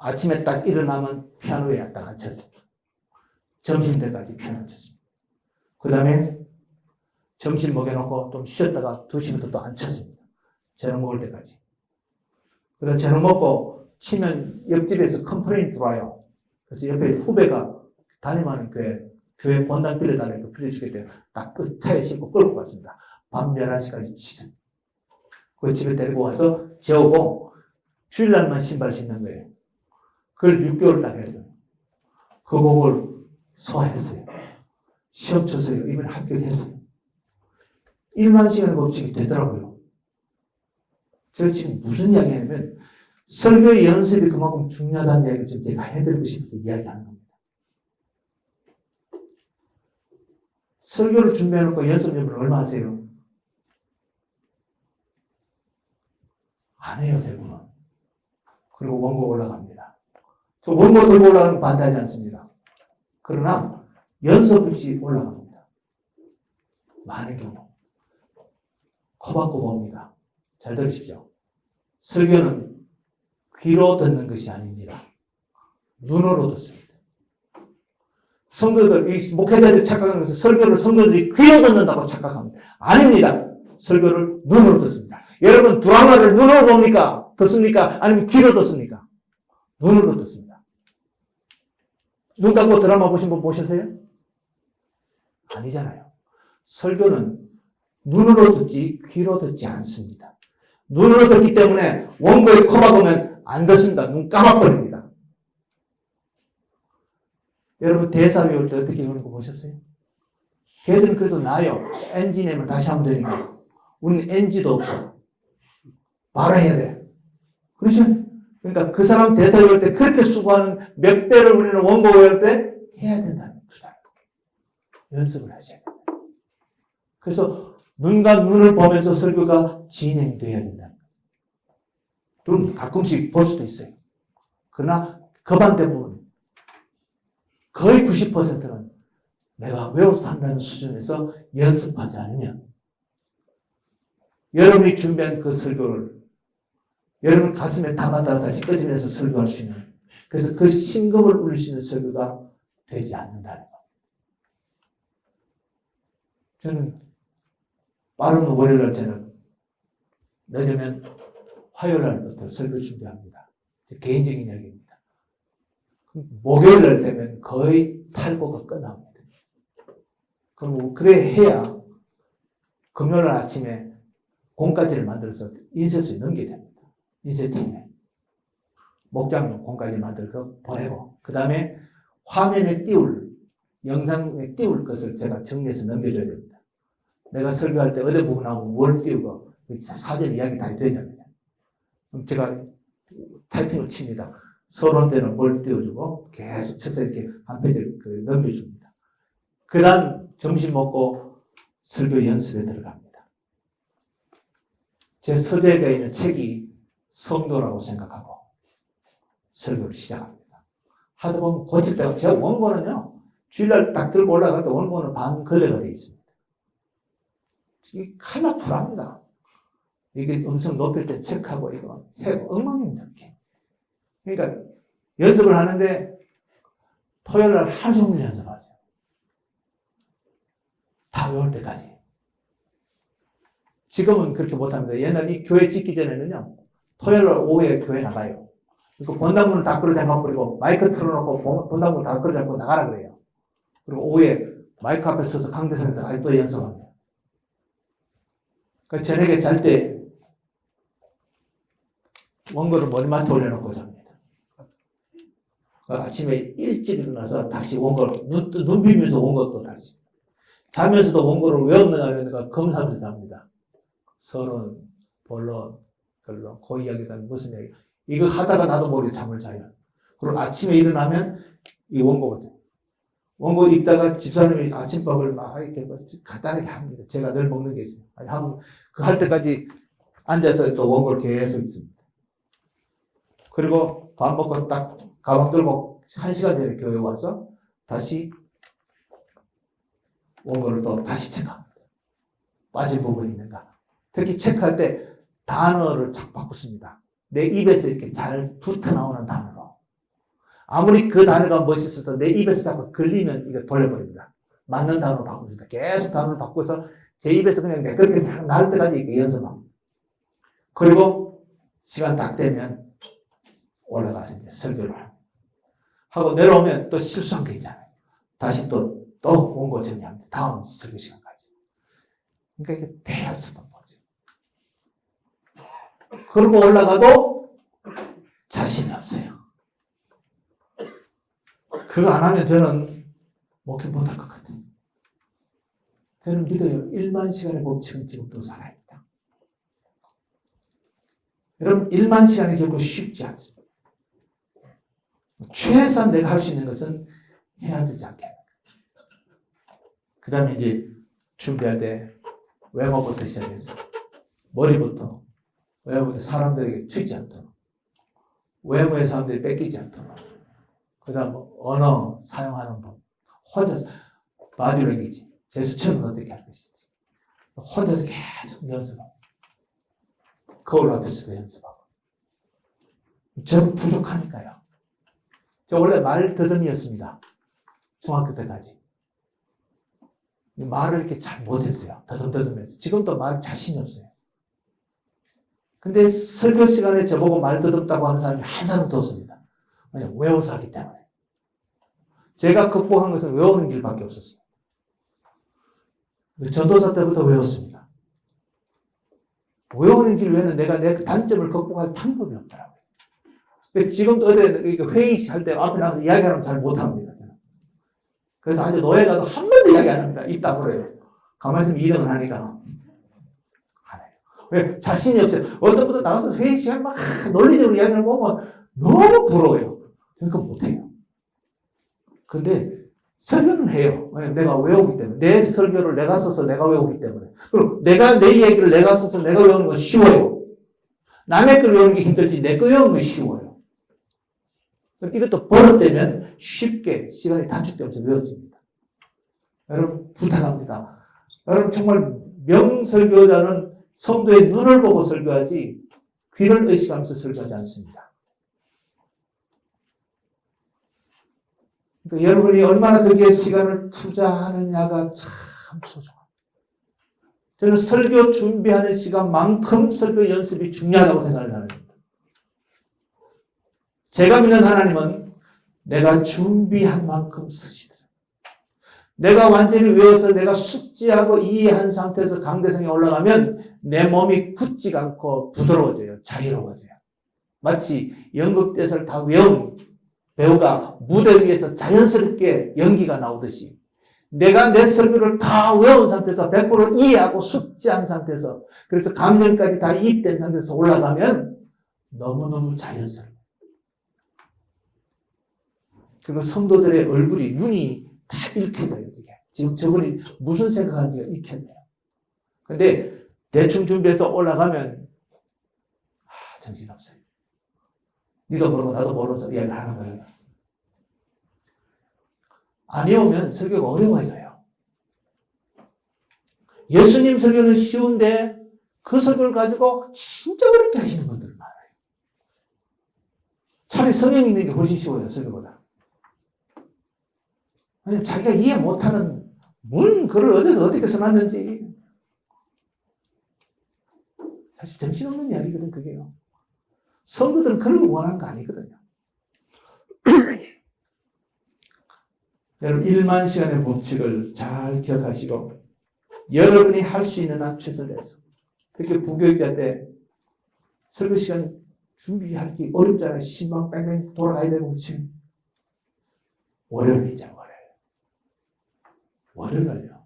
아침에 딱 일어나면 피아노에 딱 앉혔습니다. 점심 때까지 피아노 쳤습니다. 그 다음에 점심 먹여놓고 좀 쉬었다가 2시부터 또 앉혔습니다. 저녁 먹을 때까지. 그 다음 저녁 먹고 치면 옆집에서 컴플레인 들어와요. 그래서 옆에 후배가 담임하는 교회 본당 빌려달라니까 빌려주겠대요. 딱 그 차에 싣고 끌고 갔습니다. 밤 11시까지 치죠. 그 집에 데리고 와서 재우고 주일날만 신발 신는 거예요. 그걸 6개월 딱 했어요. 그 곡을 소화했어요. 시험 쳤어요. 이번에 합격했어요. 1만 시간의 법칙이 되더라고요. 제가 지금 무슨 이야기 하냐면 설교의 연습이 그만큼 중요하다는 이야기를 지금 제가 해드리고 싶어서 이야기하는 겁니다. 설교를 준비해놓고 연습 여러분 얼마 하세요? 안 해요, 대부분. 그리고 원고 올라갑니다. 저 원고 들고 올라가는 거 반대하지 않습니다. 그러나 연습 없이 올라갑니다. 많은 경우. 코박고 봅니다. 잘 들으십시오. 설교는 귀로 듣는 것이 아닙니다. 눈으로 듣습니다. 성도들, 이 목회자들이 착각하는 것은 설교를 성도들이 귀로 듣는다고 착각합니다. 아닙니다. 설교를 눈으로 듣습니다. 여러분 드라마를 눈으로 봅니까? 듣습니까? 아니면 귀로 듣습니까? 눈으로 듣습니다. 눈 감고 드라마 보신 분 보셨어요? 아니잖아요. 설교는 눈으로 듣지 귀로 듣지 않습니다. 눈으로 듣기 때문에 원고에 코박으면 안 듣습니다. 눈 감아버립니다. 여러분 대사 외울 때 어떻게 외우는 거 보셨어요? 걔들은 그래도 나아요. NG 내면 다시 하면 되니까. 우리는 NG도 없어. 바로 해야 돼. 그렇죠? 그러니까 그 사람 대사 외울 때 그렇게 수고하는 몇 배를 우리는 원고 외울 때 해야 된다는 거죠. 연습을 하셔야 돼요. 그래서 눈과 눈을 보면서 설교가 진행돼야 된다는 거예요. 물론 가끔씩 볼 수도 있어요. 그러나 거반 대부분 거의 90%는 내가 외워서 한다는 수준에서 연습하지 않으면 여러분이 준비한 그 설교를 여러분 가슴에 담았다가 다시 꺼지면서 설교할 수 있는, 그래서 그 심금을 울릴 수 있는 설교가 되지 않는다는 것. 저는 빠르면 월요일 저는 늦으면 화요일 날부터 설교 준비합니다. 개인적인 이야기입니다. 목요일 날 되면 거의 탈고가 끝납니다. 그럼 그래 해야 금요일 아침에 공까지를 만들어서 인쇄소에 넘겨야 됩니다. 인쇄팀에. 목장 공까지를 만들어서 보내고, 그 다음에 화면에 띄울, 영상에 띄울 것을 제가 정리해서 넘겨줘야 됩니다. 내가 설교할 때 어느 부분 나오면 뭘 띄우고, 사전 이야기 다 해줘야 됩니다. 그럼 제가 타이핑을 칩니다. 서론 때는 뭘 띄워주고, 계속 쳐서 이렇게 한 페이지를 넘겨줍니다. 그 다음 점심 먹고 설교 연습에 들어갑니다. 제 서재가 있는 책이 성도라고 생각하고 설교를 시작합니다. 하다 보면 고칠 때가, 제가 원고는요, 주일날 딱 들고 올라갈 때 원고는 반 걸레가 되어 있습니다. 이게 칼막 불합니다. 이게 음성 높일 때 체크하고 이거 엉망입니다. 이렇게. 그러니까 연습을 하는데 토요일 날 하루 종일 연습하죠. 다 외울 때까지. 지금은 그렇게 못합니다. 옛날 이 교회 짓기 전에는요, 토요일 날 오후에 교회 나가요. 그리고 본당문을 다 끌어잡아 버리고 마이크 틀어놓고 본당문을 다 끌어잡고 나가라 그래요. 그리고 오후에 마이크 앞에 서서 강대상에서 아직도 연습합니다. 그 저녁에 잘 때 원고를 머리맡에 올려놓고 잡니다. 아침에 일찍 일어나서 다시 원고를 눈 비비면서 원고 또 다시 자면서도 원고를 외웠는가 안 외웠는가 검사하면서 잡니다. 서론, 본론, 결론, 그 이야기다 무슨 얘기. 이거 하다가 나도 모르게 잠을 자요. 그리고 아침에 일어나면 이 원고거든요. 원고 읽다가 집사님이 아침밥을 막 이렇게 간단하게 합니다. 제가 늘 먹는 게 있어요. 그 할 때까지 앉아서 또 원고를 계속 있습니다. 그리고 밥 먹고 딱 가방 들고 1시간 전에 교회 와서 다시 원고를 또 다시 체크합니다. 빠진 부분이 있는가. 특히 체크할 때 단어를 자꾸 바꾸습니다. 내 입에서 이렇게 잘 붙어 나오는 단어로. 아무리 그 단어가 멋있어서 내 입에서 자꾸 걸리면 이거 돌려버립니다. 맞는 단어로 바꿉니다. 계속 단어를 바꿔서 제 입에서 그냥 매끄럽게 잘 나올 때까지 이렇게 연습합니다. 그리고 시간 딱 되면 올라가서 이제 설교를 하고 내려오면 또 실수한 게 있잖아요. 다시 또 원고 정리합니다. 다음 설교 시간까지. 그러니까 이게 대연습한 거죠. 그러고 올라가도 자신이 없어요. 그거 안 하면 저는 목회 못할 것 같아요. 저는 믿어요. 1만 시간의 법칙은 지금도 살아있다. 여러분, 1만 시간이 결코 쉽지 않습니다. 최소한 내가 할 수 있는 것은 해야 되지 않겠나. 그 다음에 이제 준비할 때 외모부터 시작해서 머리부터 외모부터 사람들에게 튀지 않도록 외모의 사람들이 뺏기지 않도록 그 다음 언어 사용하는 법 혼자서 바디랭귀지 제스처는 어떻게 할 것인지 혼자서 계속 연습하고 거울 앞에서도 연습하고 저는 부족하니까요. 저 원래 말 더듬이었습니다. 중학교 때까지. 말을 이렇게 잘 못했어요. 더듬더듬해서. 지금도 말 자신이 없어요. 근데 설교 시간에 저보고 말 더듬다고 하는 사람이 한 사람도 없습니다. 왜냐면 외워서 하기 때문에. 제가 극복한 것은 외우는 길밖에 없었어요. 전도사 때부터 외웠습니다. 외우는 길 외에는 내가 내 단점을 극복할 방법이 없더라고요. 지금도 어디 회의할 때 앞에 나가서 이야기하면 잘 못합니다. 그래서 아주 노예 가도 한 번도 이야기 안 합니다. 입 다물어요. 가만히 있으면 2등을 하니까. 안 해요. 왜? 자신이 없어요. 어떤 분도 나가서 회의 시간 막 논리적으로 이야기하는 거 보면 너무 부러워요. 저는 그거 못해요. 근데 설교는 해요. 내가 외우기 때문에. 내 설교를 내가 써서 내가 외우기 때문에. 그리고 내가 내 얘기를 내가 써서 내가 외우는 건 쉬워요. 남의 걸 외우는 게 힘들지 내 거 외우는 건 쉬워요. 이것도 버릇되면 쉽게 시간이 단축되면서 외워집니다. 여러분 부탁합니다. 여러분 정말 명설교자는 성도의 눈을 보고 설교하지 귀를 의식하면서 설교하지 않습니다. 그러니까 여러분이 얼마나 거기에 시간을 투자하느냐가 참 소중합니다. 저는 설교 준비하는 시간만큼 설교 연습이 중요하다고 생각하는 사람입니다. 제가 믿는 하나님은 내가 준비한 만큼 쓰시더라. 내가 완전히 외워서 내가 숙지하고 이해한 상태에서 강대상에 올라가면 내 몸이 굳지가 않고 부드러워져요. 자유로워져요. 마치 연극대사를 다 외운 배우가 무대 위에서 자연스럽게 연기가 나오듯이 내가 내 설교를 다 외운 상태에서 100% 이해하고 숙지한 상태에서 그래서 감정까지 다 이입된 상태에서 올라가면 너무너무 자연스러워요. 그리고 성도들의 얼굴이 눈이 다 읽혀져요. 이게 지금 저분이 무슨 생각하는지가 익혔네요. 근데 대충 준비해서 올라가면 정신없어요. 니도 모르고 나도 모르면서 이야기를 하는 거예요. 안 외우면 설교가 어려워져요. 예수님 설교는 쉬운데 그 설교를 가지고 진짜 어렵게 하시는 분들 많아요. 차라리 성경 읽는 게 훨씬 쉬워요, 설교보다. 왜냐면 자기가 이해 못하는 글을 어디서 어떻게 써놨는지. 사실 정신없는 이야기거든, 그게요. 성도들은 그런 걸 원하는 거 아니거든요. 여러분, 1만 시간의 법칙을 잘 기억하시고, 여러분이 할 수 있는 한 최선을 다해서. 특히 부교육자 때 설교 시간 준비할 게 어렵잖아요. 신방 뺑뺑 돌아가야 되고, 지금. 월요일이죠, 월요일. 월요일날요.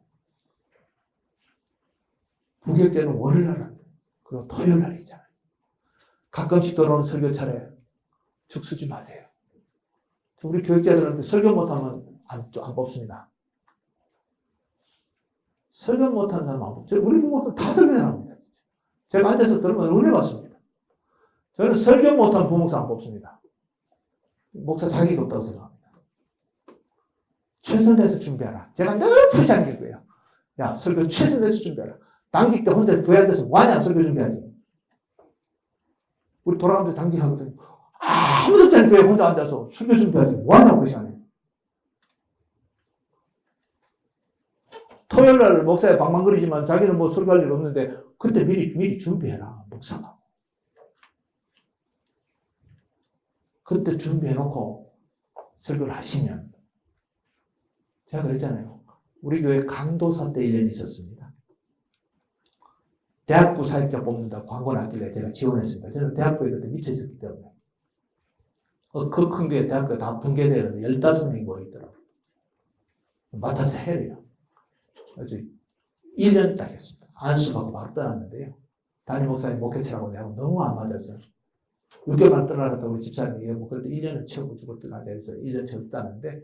부교육 때는 월요일날, 그리고 토요일날 있잖아요. 가끔씩 돌아오는 설교 차례 죽 쓰지 마세요. 우리 교육자들한테 설교 못하면 안 뽑습니다. 설교 못하는 사람 안 뽑죠. 우리 부모들 다 설교 잘합니다. 제가 앉아서 들으면 은혜 받습니다. 저는 설교 못하는 부목사 안 뽑습니다. 목사 자격이 없다고 생각합니다. 최선 다해서 준비하라. 제가 늘 푸시하는 게 그래요. 야, 설교 최선 다해서 준비하라. 당직 때 혼자 교회 앉아서 뭐하냐, 설교 준비하지. 우리 돌아가면서 당직하거든요. 아무도 없잖아요. 교회 혼자 앉아서 설교 준비하지. 뭐하냐고, 그 시간에. 토요일 날 목사에 방망거리지만 자기는 뭐 설교할 일 없는데 그때 미리 준비해라, 목사가. 그때 준비해놓고 설교를 하시면 제가 그랬잖아요. 우리 교회 강도사 때 1년 있었습니다. 대학부 사역자 뽑는다 광고 났길래 제가 지원했습니다. 저는 대학부에 그때 미쳐 있었기 때문에. 그 큰 교회 대학교가 다 붕괴되어서 15명이 모여있더라고요. 맡아서 해래요. 그래서 1년 딱 했습니다. 안수받고 바로 떠났는데요. 담임 목사님 목회체라고 하고 너무 안 맞았어요. 6개월만 떠나갔다고 우리 집사님이 얘기하고 그래도 1년을 채우고 주고 떠나자 해서 1년 채우고 떠났는데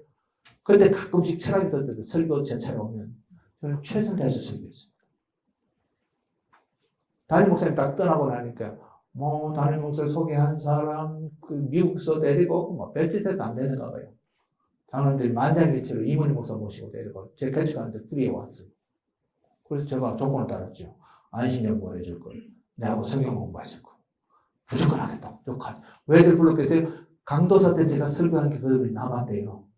그때 가끔씩 철학이 들 때도 설교 제 차례 오면 저는 최선 다해서 설교했습니다. 담임 목사님 딱 떠나고 나니까 뭐 담임 목사 소개한 사람 그 미국서 데리고 뭐 별짓해서 안 되는가 봐요. 장로님들이 만장일치로 이문희 목사 모시고 데리고 제 개척하는데 둘이 왔어요. 그래서 제가 조건을 따랐죠. 안신연구를 해줄 걸. 내하고 성경 공부하실 거. 무조건 하겠다고. 욕하지. 왜들 불렀겠어요? 강도사 때 제가 설교한 게 그들이 남았대요.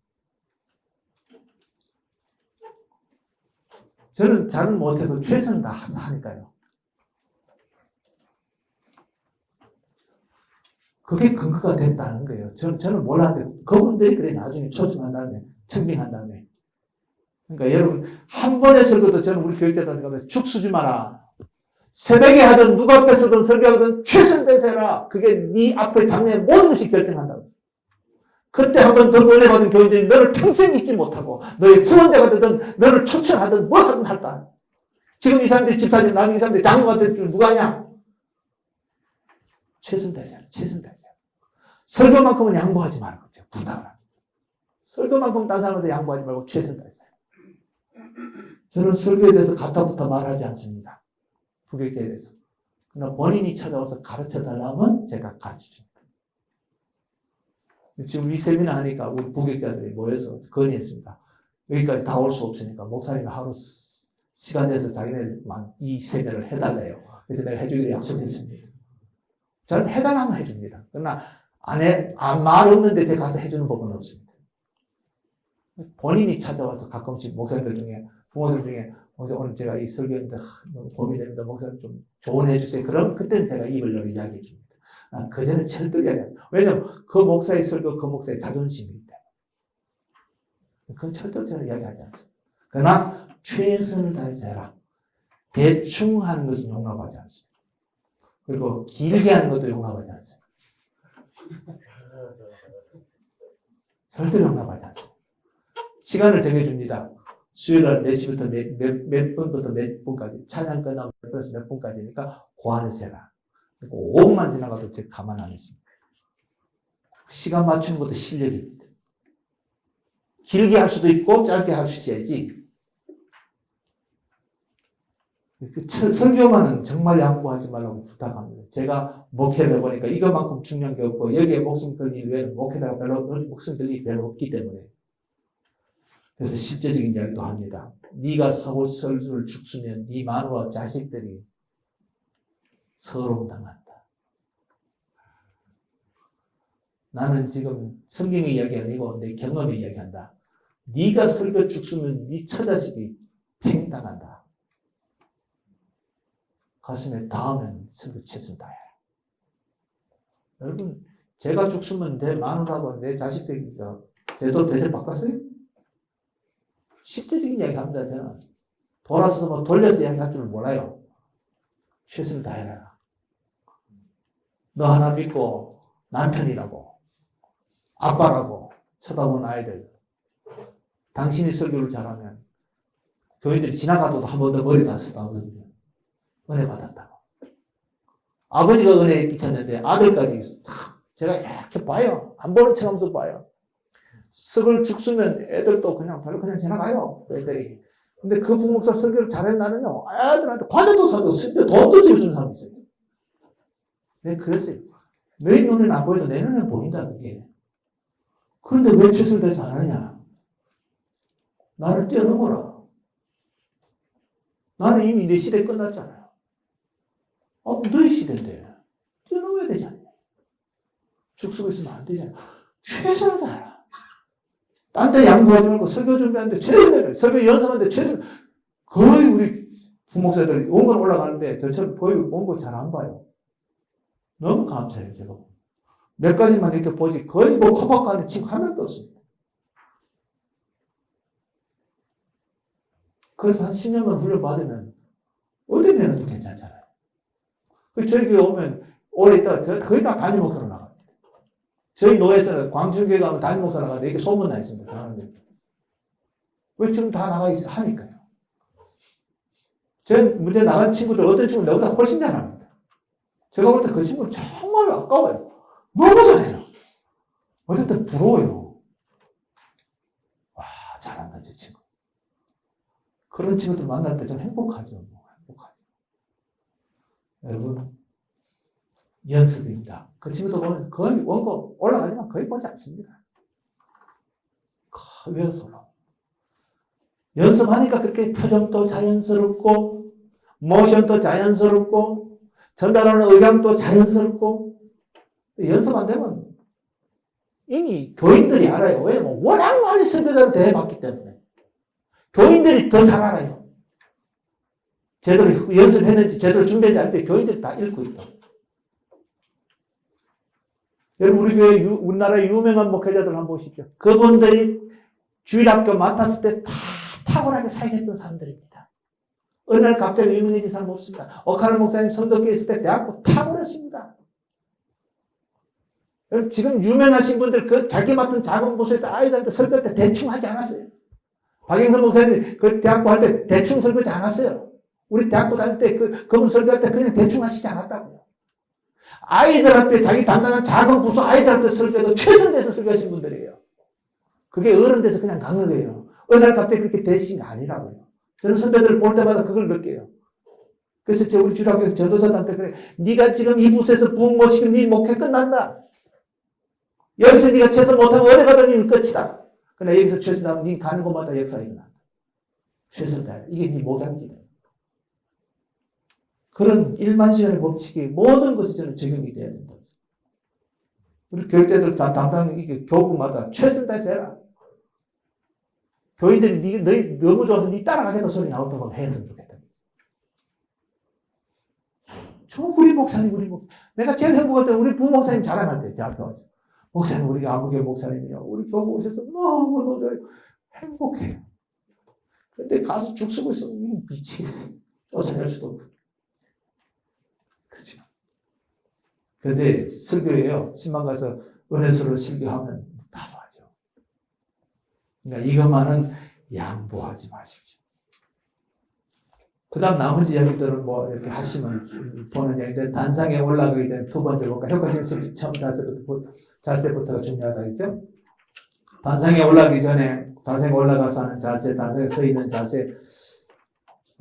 저는 잘은 못해도 최선을 다해서 하니까요. 그게 근거가 됐다는 거예요. 저는 몰랐는데 그분들이 그래 나중에 초청한 다음에 청빙한 다음에 그러니까 여러분 한 번의 설교도 저는 우리 교육자들한테 가면 죽 쓰지 마라. 새벽에 하든 누구 앞에서든 설교하든 최선 다해라. 그게 네 앞에 장래의 모든 것이 결정한다고. 그때 한 번 더 은혜 받은 교인들이 너를 평생 잊지 못하고 너의 후원자가 되든 너를 초청하든 뭐 하든 할다. 지금 이 사람들이 집사님 나중에 이 사람들이 장로가 될 줄 누가 아냐? 최선 다해라. 최선 다해라. 설교만큼은 양보하지 말고 부탁을 합니다. 설교만큼 다른 사람한테 양보하지 말고 최선 다해서. 저는 설교에 대해서 가타부터 말하지 않습니다. 부교육자에 대해서. 그러나 본인이 찾아와서 가르쳐달라면 제가 가르쳐줍니다. 지금 이 세미나 하니까 우리 부교육자들이 모여서 건의했습니다. 여기까지 다 올 수 없으니까 목사님이 하루 시간 내서 자기네만 이 세미나를 해달래요. 그래서 내가 해주기로 약속했습니다. 저는 해달라면 해줍니다. 그러나 말 없는데 제가 가서 해주는 법은 없습니다. 본인이 찾아와서 가끔씩 목사님들 중에, 부모들 중에, 목사 오늘 제가 이 설교했는데 너무 고민됩니다. 목사님 좀 조언해 주세요. 그럼 그때는 제가 입을 열어 이야기해 줍니다. 그 전에 철저히 이야기합니다. 왜냐면 그 목사의 설교, 그 목사의 자존심이기 때문에. 그건 철저히 저는 이야기하지 않습니다. 그러나 최선을 다해서 해라. 대충 하는 것은 용납하지 않습니다. 그리고 길게 하는 것도 용납하지 않습니다. 절대 용납하지 않습니다. 시간을 정해줍니다. 수요일날 몇 시부터 몇 분부터 몇 분까지, 찬양 끝나고 몇 분에서 몇 분까지니까 그 안에서 해라. 5분만 지나가도 제가 가만 안 했습니다. 시간 맞추는 것도 실력입니다. 길게 할 수도 있고 짧게 할 수 있어야지 설교만은 정말 양보하지 말라고 부탁합니다. 제가 목회를 해보니까 이것만큼 중요한 게 없고 여기에 목숨 걸릴 외에는 목회자가 별로 목숨 걸릴 일이 별로 없기 때문에 그래서 실제적인 이야기도 합니다. 네가 서울서울 죽으면 네 마누라 자식들이 서러움당한다. 나는 지금 성경의 이야기 아니고 내 경험의 이야기한다. 네가 설교 죽으면 네 처자식이 팽당한다. 가슴에 닿으면 설교 최선 다해. 여러분, 제가 죽으면 내 마누라고 내 자식 새끼가 제도 대접 바꿨어요? 실제적인 이야기 합니다, 저는. 돌아서서 뭐 돌려서 이야기할 줄 몰라요. 최선을 다해라. 너 하나 믿고 남편이라고, 아빠라고 쳐다본 아이들. 당신이 설교를 잘하면 교인들이 지나가도 한 번 더 머리 다 쓰다거든요. 은혜 받았다고. 아버지가 은혜 끼쳤는데 아들까지 제가 이렇게 봐요. 안 보는 척 하면서 봐요. 석을 죽으면 애들도 그냥 바로 그냥 지나가요. 애들이. 근데 그 부목사 설교를 잘했나는요. 애들한테 과자도 사주고 심지어 돈도 지어주는 사람이 있어요. 네, 그랬어요. 너희 눈에는 안 보여도 내 눈에는 보인다, 그게. 그런데 왜 최선을 다해서 안 하냐? 나를 뛰어넘어라. 나는 이미 내 시대 끝났잖아요. 너희 시대인데 뛰어넘어야 되지 않냐? 죽쓰고 있으면 안 되잖아요. 최선을 다해라. 딴 데 양보하지 말고 설교 준비하는데 최선을 다해라. 설교 연습하는데 최선을. 거의 우리 부목사들이 원고 올라가는데 저처럼 원고 잘 안 봐요. 너무 감사해요, 제가. 몇 가지만 이렇게 보지 거의 뭐 커버가는 친구 한 명도 없습니다. 그래서 한 10년만 훈련받으면 어디 내놔도 괜찮잖아요. 저희 교회 오면 오래 있다가 거의 다 담임 목사로 나갑니다. 저희 노예에서는 광주교회 가면 담임 목사 나가는데 이렇게 소문나 있습니다. 왜 지금 다 나가 있어? 하니까요. 제 문제 나간 친구들 어떤 친구는 나보다 훨씬 잘합니다. 제가 볼 때 그 친구는 정말 아까워요. 너무 잘해요. 어떨 때 부러워요. 와, 잘한다, 저 친구. 그런 친구들 만날 때 좀 행복하죠. 행복하죠. 여러분, 연습입니다. 그 친구들 보면 거의 원고 올라가지만 거의 보지 않습니다. 외워서 올라가. 연습하니까 그렇게 표정도 자연스럽고, 모션도 자연스럽고, 전달하는 의감도 자연스럽고, 연습 안 되면 이미 교인들이 알아요. 왜냐면 워낙 많이 설교자를 대해봤기 때문에. 교인들이 더 잘 알아요. 제대로 연습했는지 제대로 준비했는지 알 때 교인들이 다 읽고 있다. 여러분 우리 교회 우리나라의 유명한 목회자들 한번 보십시오. 그분들이 주일학교 맡았을 때 다 탁월하게 사역했던 사람들입니다. 어느 날 갑자기 유명해진 사람 없습니다. 오카르 목사님 성덕교에 있을 때 대학교 탁월했습니다. 여러분 지금 유명하신 분들 그 자기 맡은 작은 부서에서 아이들한테 설교할 때 대충 하지 않았어요. 박영선 목사님 그 대학교 할 때 대충 설교하지 않았어요. 우리 대학교 다닐 때 그분 설교할 때 그냥 대충 하시지 않았다고요. 아이들 앞에 자기 담당한 작은 부서 아이들 앞에 설교해도 최선을 다해서 설교하신 분들이에요. 그게 어른 돼서 그냥 강는 거예요. 어느 날 갑자기 그렇게 되신 게 아니라고요. 저는 선배들을 볼 때마다 그걸 느껴요. 그래서 우리 주일학교 전도사한테 그래. 네가 지금 이 부서에서 부흥 못 시키면 네 목회 끝난다. 여기서 네가 최선 못하면 어디 가든 끝이다. 그러나 여기서 최선 다하면 네 가는 곳마다 역사가 일어난다. 최선 다해. 이게 네 목양지예요. 그런 일만시간의 법칙이 모든 것이 저는 적용이 돼야 된다. 우리 교육자들 담당 이게 교구마다 최선 다해서 해라. 교인들이 너희 너무 좋아서 네 따라가겠다 소리 나오도록 했으면 좋겠다. 우리 목사님. 내가 제일 행복할 때 우리 부목사님 자랑할 때 제 앞에 와서 목사님 우리 아무개 목사님이요. 우리 교구 오셔서 너무 행복해요. 근데 가서 죽 쓰고 있으면 미치겠어요. 쫓아낼 수도 없고. 그렇죠. 그런데 설교예요. 신방 가서 은혜서를 설교하면 다 좋아져. 그러니까 이것만은 양보하지 마십시오. 그 다음 나머지 이야기들은 뭐 이렇게 하시면 보는 이야기인데 단상에 올라가기 전에 두 번째 볼까? 효과적인 설교 처음 자세부터가 중요하다 했죠? 단상에 올라가기 전에 단상에 올라가서 하는 자세, 단상에 서 있는 자세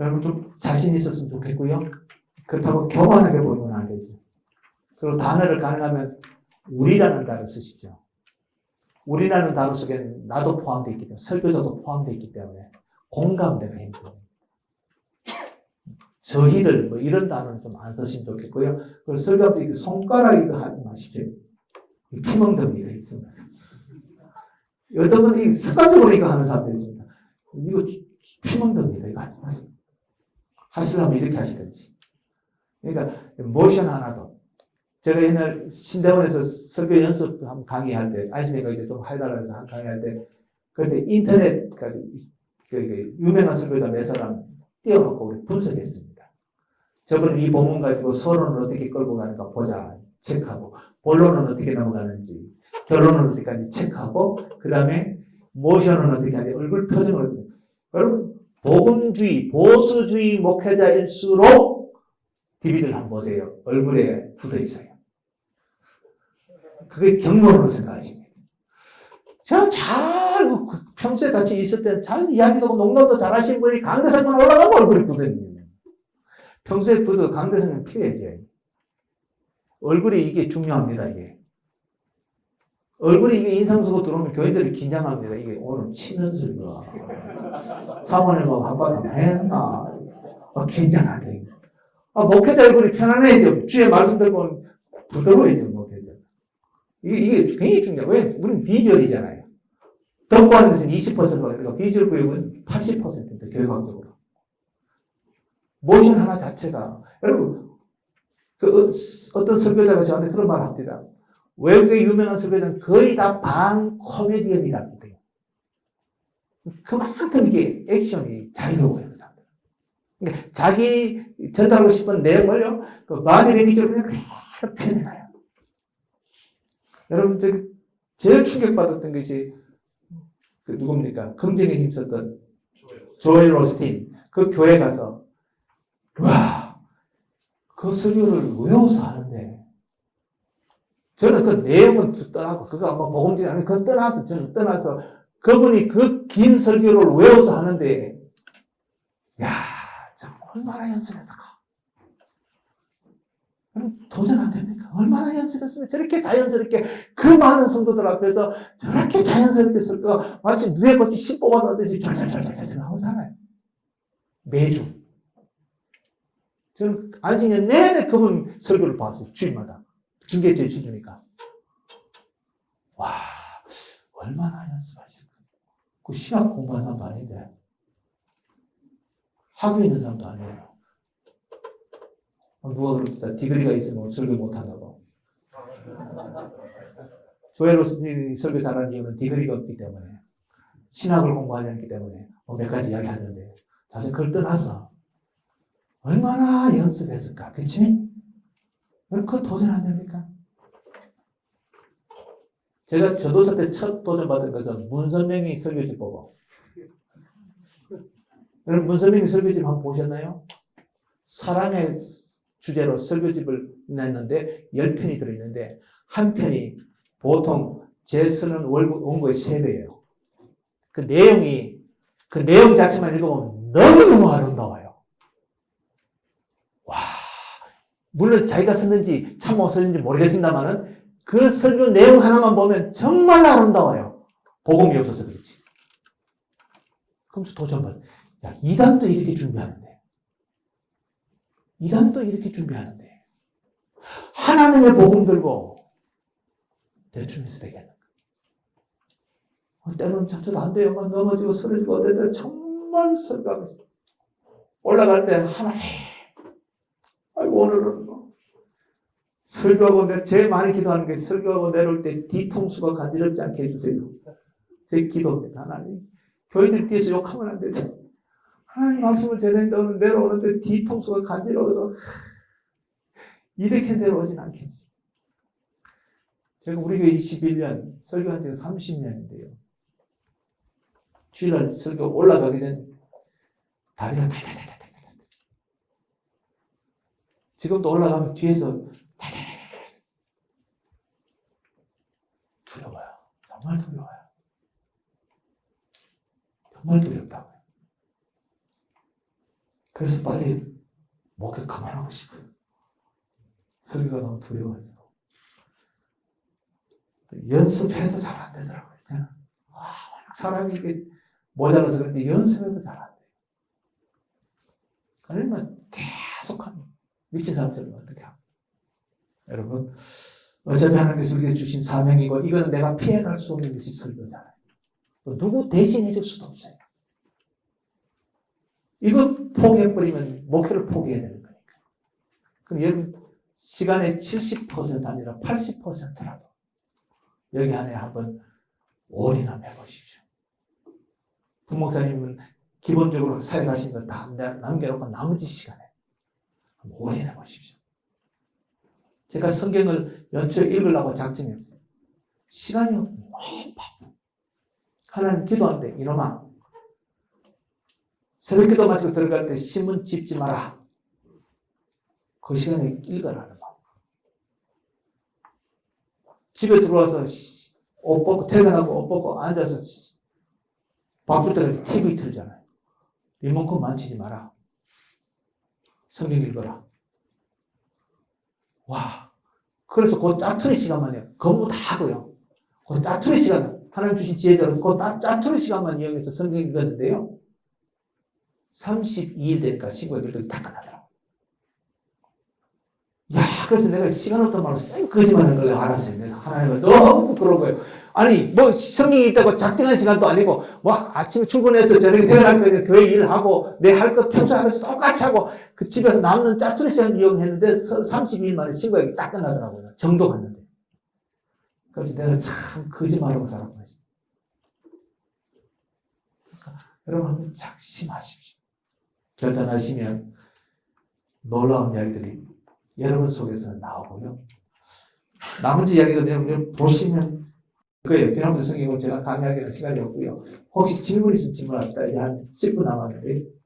여러분 좀 자신 있었으면 좋겠고요. 그렇다고 교만하게 보이면 안 되죠. 그리고 단어를 가능하면 우리라는 단어 쓰십시오. 우리라는 단어 속에 나도 포함되어 있기 때문에, 설교자도 포함되어 있기 때문에 공감대가 힘들어요. 저희들 뭐 이런 단어는 좀 안 쓰시면 좋겠고요. 그리고 설교자도 손가락 이거 하지 마십시오. 피멍덩이가 있습니다. 어떤 분이 습관적으로 이거 하는 사람도 있습니다. 이거 피멍덩이다. 이거 하지 마세요. 하시려면 이렇게 하시든지. 그러니까 모션 하나도. 제가 옛날 신대원에서 설교 연습 한번 강의할 때, 아시니까 이제 좀 해달라고 해서 한 강의할 때, 그때 인터넷까지 유명한 설교자 몇 사람 띄워놓고 우리 분석했습니다. 저번에 이 본문 가지고 서론을 어떻게 끌고 가는가 보자. 체크하고, 본론은 어떻게 넘어가는지, 결론은 어떻게 하는지 체크하고, 그 다음에 모션은 어떻게 하는지, 얼굴 표정을 어떻게. 여러분, 복음주의, 보수주의 목회자일수록 DVD를 한번 보세요. 얼굴에 굳어 있어요. 그게 경험으로 생각하십니다. 제가 잘, 평소에 같이 있을 때 잘 이야기도 하고 농담도 잘 하시는 분이 강대상만 올라가면 얼굴이 굳어 있는 거예요. 평소에 굳어도 강대상은 피해야지. 얼굴이 이게 중요합니다, 이게. 얼굴이 이게 인상 쓰고 들어오면 교인들이 긴장합니다. 이게 오늘 치는 소리가. 사모님하고 한바탕 했나. 긴장하네. 목회자 얼굴이 편안해야죠. 주의 말씀 들고 부드러워야죠, 목회자. 이게 굉장히 중요해요. 왜? 우리는 비주얼이잖아요. 듣고 하는 것은 20%가 비주얼 교육은 80%입니다, 교육학적으로. 모션 하나 자체가. 여러분, 어떤 설교자가 저한테 그런 말을 합니다. 외국의 유명한 설교자는 거의 다 반 코미디언이라고 해요. 그만큼 이게 액션이 자유로워요, 그 사람들. 그러니까 자기 전달하고 싶은 내용을요, 그 바디 랭귀지로 그냥 그대로 표현해놔요. 여러분, 제일 충격받았던 것이, 누굽니까? 긍정에 힘썼던 조엘 오스틴. 그 교회 가서, 와, 그 설교를 외워서 하는데, 저는 그 내용은 떠나고, 그거 아마 복음적이 아니고, 그건 떠나서, 저는 떠나서, 그분이 그 긴 설교를 외워서 하는데, 야, 참, 얼마나 연습했을까? 도전 안 됩니까? 얼마나 연습했으면 저렇게 자연스럽게 그 많은 성도들 앞에서 저렇게 자연스럽게 설교가 마치 누에 꽃이 씨 뽑아놓듯이 잘 나오잖아요. 매주. 저는 안식년 내내 그분 설교를 봤어요. 주일마다. 징계죄 주니까. 와, 얼마나 연습하실까. 그 신학 공부하는 사람도 아닌데. 학교 있는 사람도 아니에요. 누가 그럽니다. 디그리가 있으면 설교 못한다고. 조엘 오스틴이 설교 잘하는 이유는 디그리가 없기 때문에. 신학을 공부하지 않기 때문에. 몇 가지 이야기 하는데. 사실 그걸 떠나서. 얼마나 연습했을까. 그치? 그거 도전 안 됩니까? 제가 전도사 때 첫 도전받은 것은 문선명이 설교집 보고. 여러분, 문선명이 설교집 한번 보셨나요? 사랑의 주제로 설교집을 냈는데 10편이 들어있는데 한 편이 보통 제 쓰는 원고의 3배예요. 그 내용 자체만 읽어보면 너무너무 아름다워요. 와, 물론 자기가 썼는지 참모 썼는지 모르겠습니다만은 그 설교 내용 하나만 보면 정말 아름다워요. 복음이 없어서 그렇지. 그러면서 도전받아. 야, 이단도 이렇게 준비하는데. 이단도 이렇게 준비하는데. 하나님의 복음 들고 대충 해서 되겠는가. 때로는 자체도 안 돼요. 막 넘어지고 쓰러지고 어떨 때 정말 설교하고 있어요. 올라갈 때 하나님, 아이고 오늘은 뭐 설교하고 제일 많이 기도하는 게 설교하고 내려올 때 뒤통수가 간지럽지 않게 해주세요. 제 기도입니다. 하나님, 교인들 뒤에서 욕하면 안 되죠. 하나님 말씀을 전했는데 내려오는데 뒤통수가 간지러워서 이렇게 내려오진 않게. 제가 우리 교회 21년, 설교한 지가 30년인데요. 주일날 설교 올라가게 된 다리가 달달달달달. 지금도 올라가면 뒤에서 달달달달. 두려워요. 정말 두려워요. 정말 두렵다고요. 그래서 빨리 목회 그만하고 싶어요. 설교가 너무 두려워서. 연습해도 잘 안 되더라고요. 워낙 사람이 이게 모자라서 그런데 연습해도 잘 안 돼요. 아니면 계속하면 미친 사람처럼 어떻게 하고. 여러분, 어차피 하나님께서 우리에게 주신 사명이고 이건 내가 피해갈 수 없는 것이 설교잖아요. 누구 대신해 줄 수도 없어요. 이거 포기해버리면 목회를 포기해야 되는 거니까. 그럼 여러분 시간의 70% 아니라 80%라도 여기 안에 한번 올인하며 해보십시오. 부목사님은 기본적으로 사역하신 거 다 남겨놓고 나머지 시간에 올인해 보십시오. 제가 성경을 연초에 읽으려고 작정했어요. 시간이 너무 바빠. 하나님 기도하는데 이놈아 새벽 기도 마치고 들어갈 때 신문 집지 마라. 그 시간에 읽어라는 말. 집에 들어와서 옷 벗고 퇴근하고 옷 벗고 앉아서 바쁠 때까지 TV 틀잖아요. 리모컨 만지지 마라. 성경 읽어라. 와. 그래서 그 짜투리 시간만요. 공부 다 하고요. 그 짜투리 시간, 하나님 주신 지혜대로 그 짜투리 시간만 이용해서 성경 읽었는데요. 32일 되니까 신고의 결정이 다 끝나더라고요. 야, 그래서 내가 시간 없단 말로 쌩 거짓말 하는 걸 알았어요. 내가 하나님을 너무 부끄러운 거예요. 아니, 뭐 성경이 있다고 작정한 시간도 아니고, 뭐 아침에 출근해서 저녁에 퇴근할 때 교회 일하고, 내 할 것 평소에 하면서 똑같이 하고, 그 집에서 남는 짜투리 시간 이용했는데 32일 만에 신고액이 딱 끝나더라고요. 정도 갔는데. 그래서 내가 참 거짓말하고 살았거든요. 그러니까 여러분 한번 작심하십시오. 결단하시면 놀라운 이야기들이 여러분 속에서는 나오고요. 나머지 이야기도 여러분 보시면 그거예요. 비나무도 성경을 제가 강의하기는 시간이 없고요. 혹시 질문 있으면 질문합시다. 이제 한 10분 남았는데.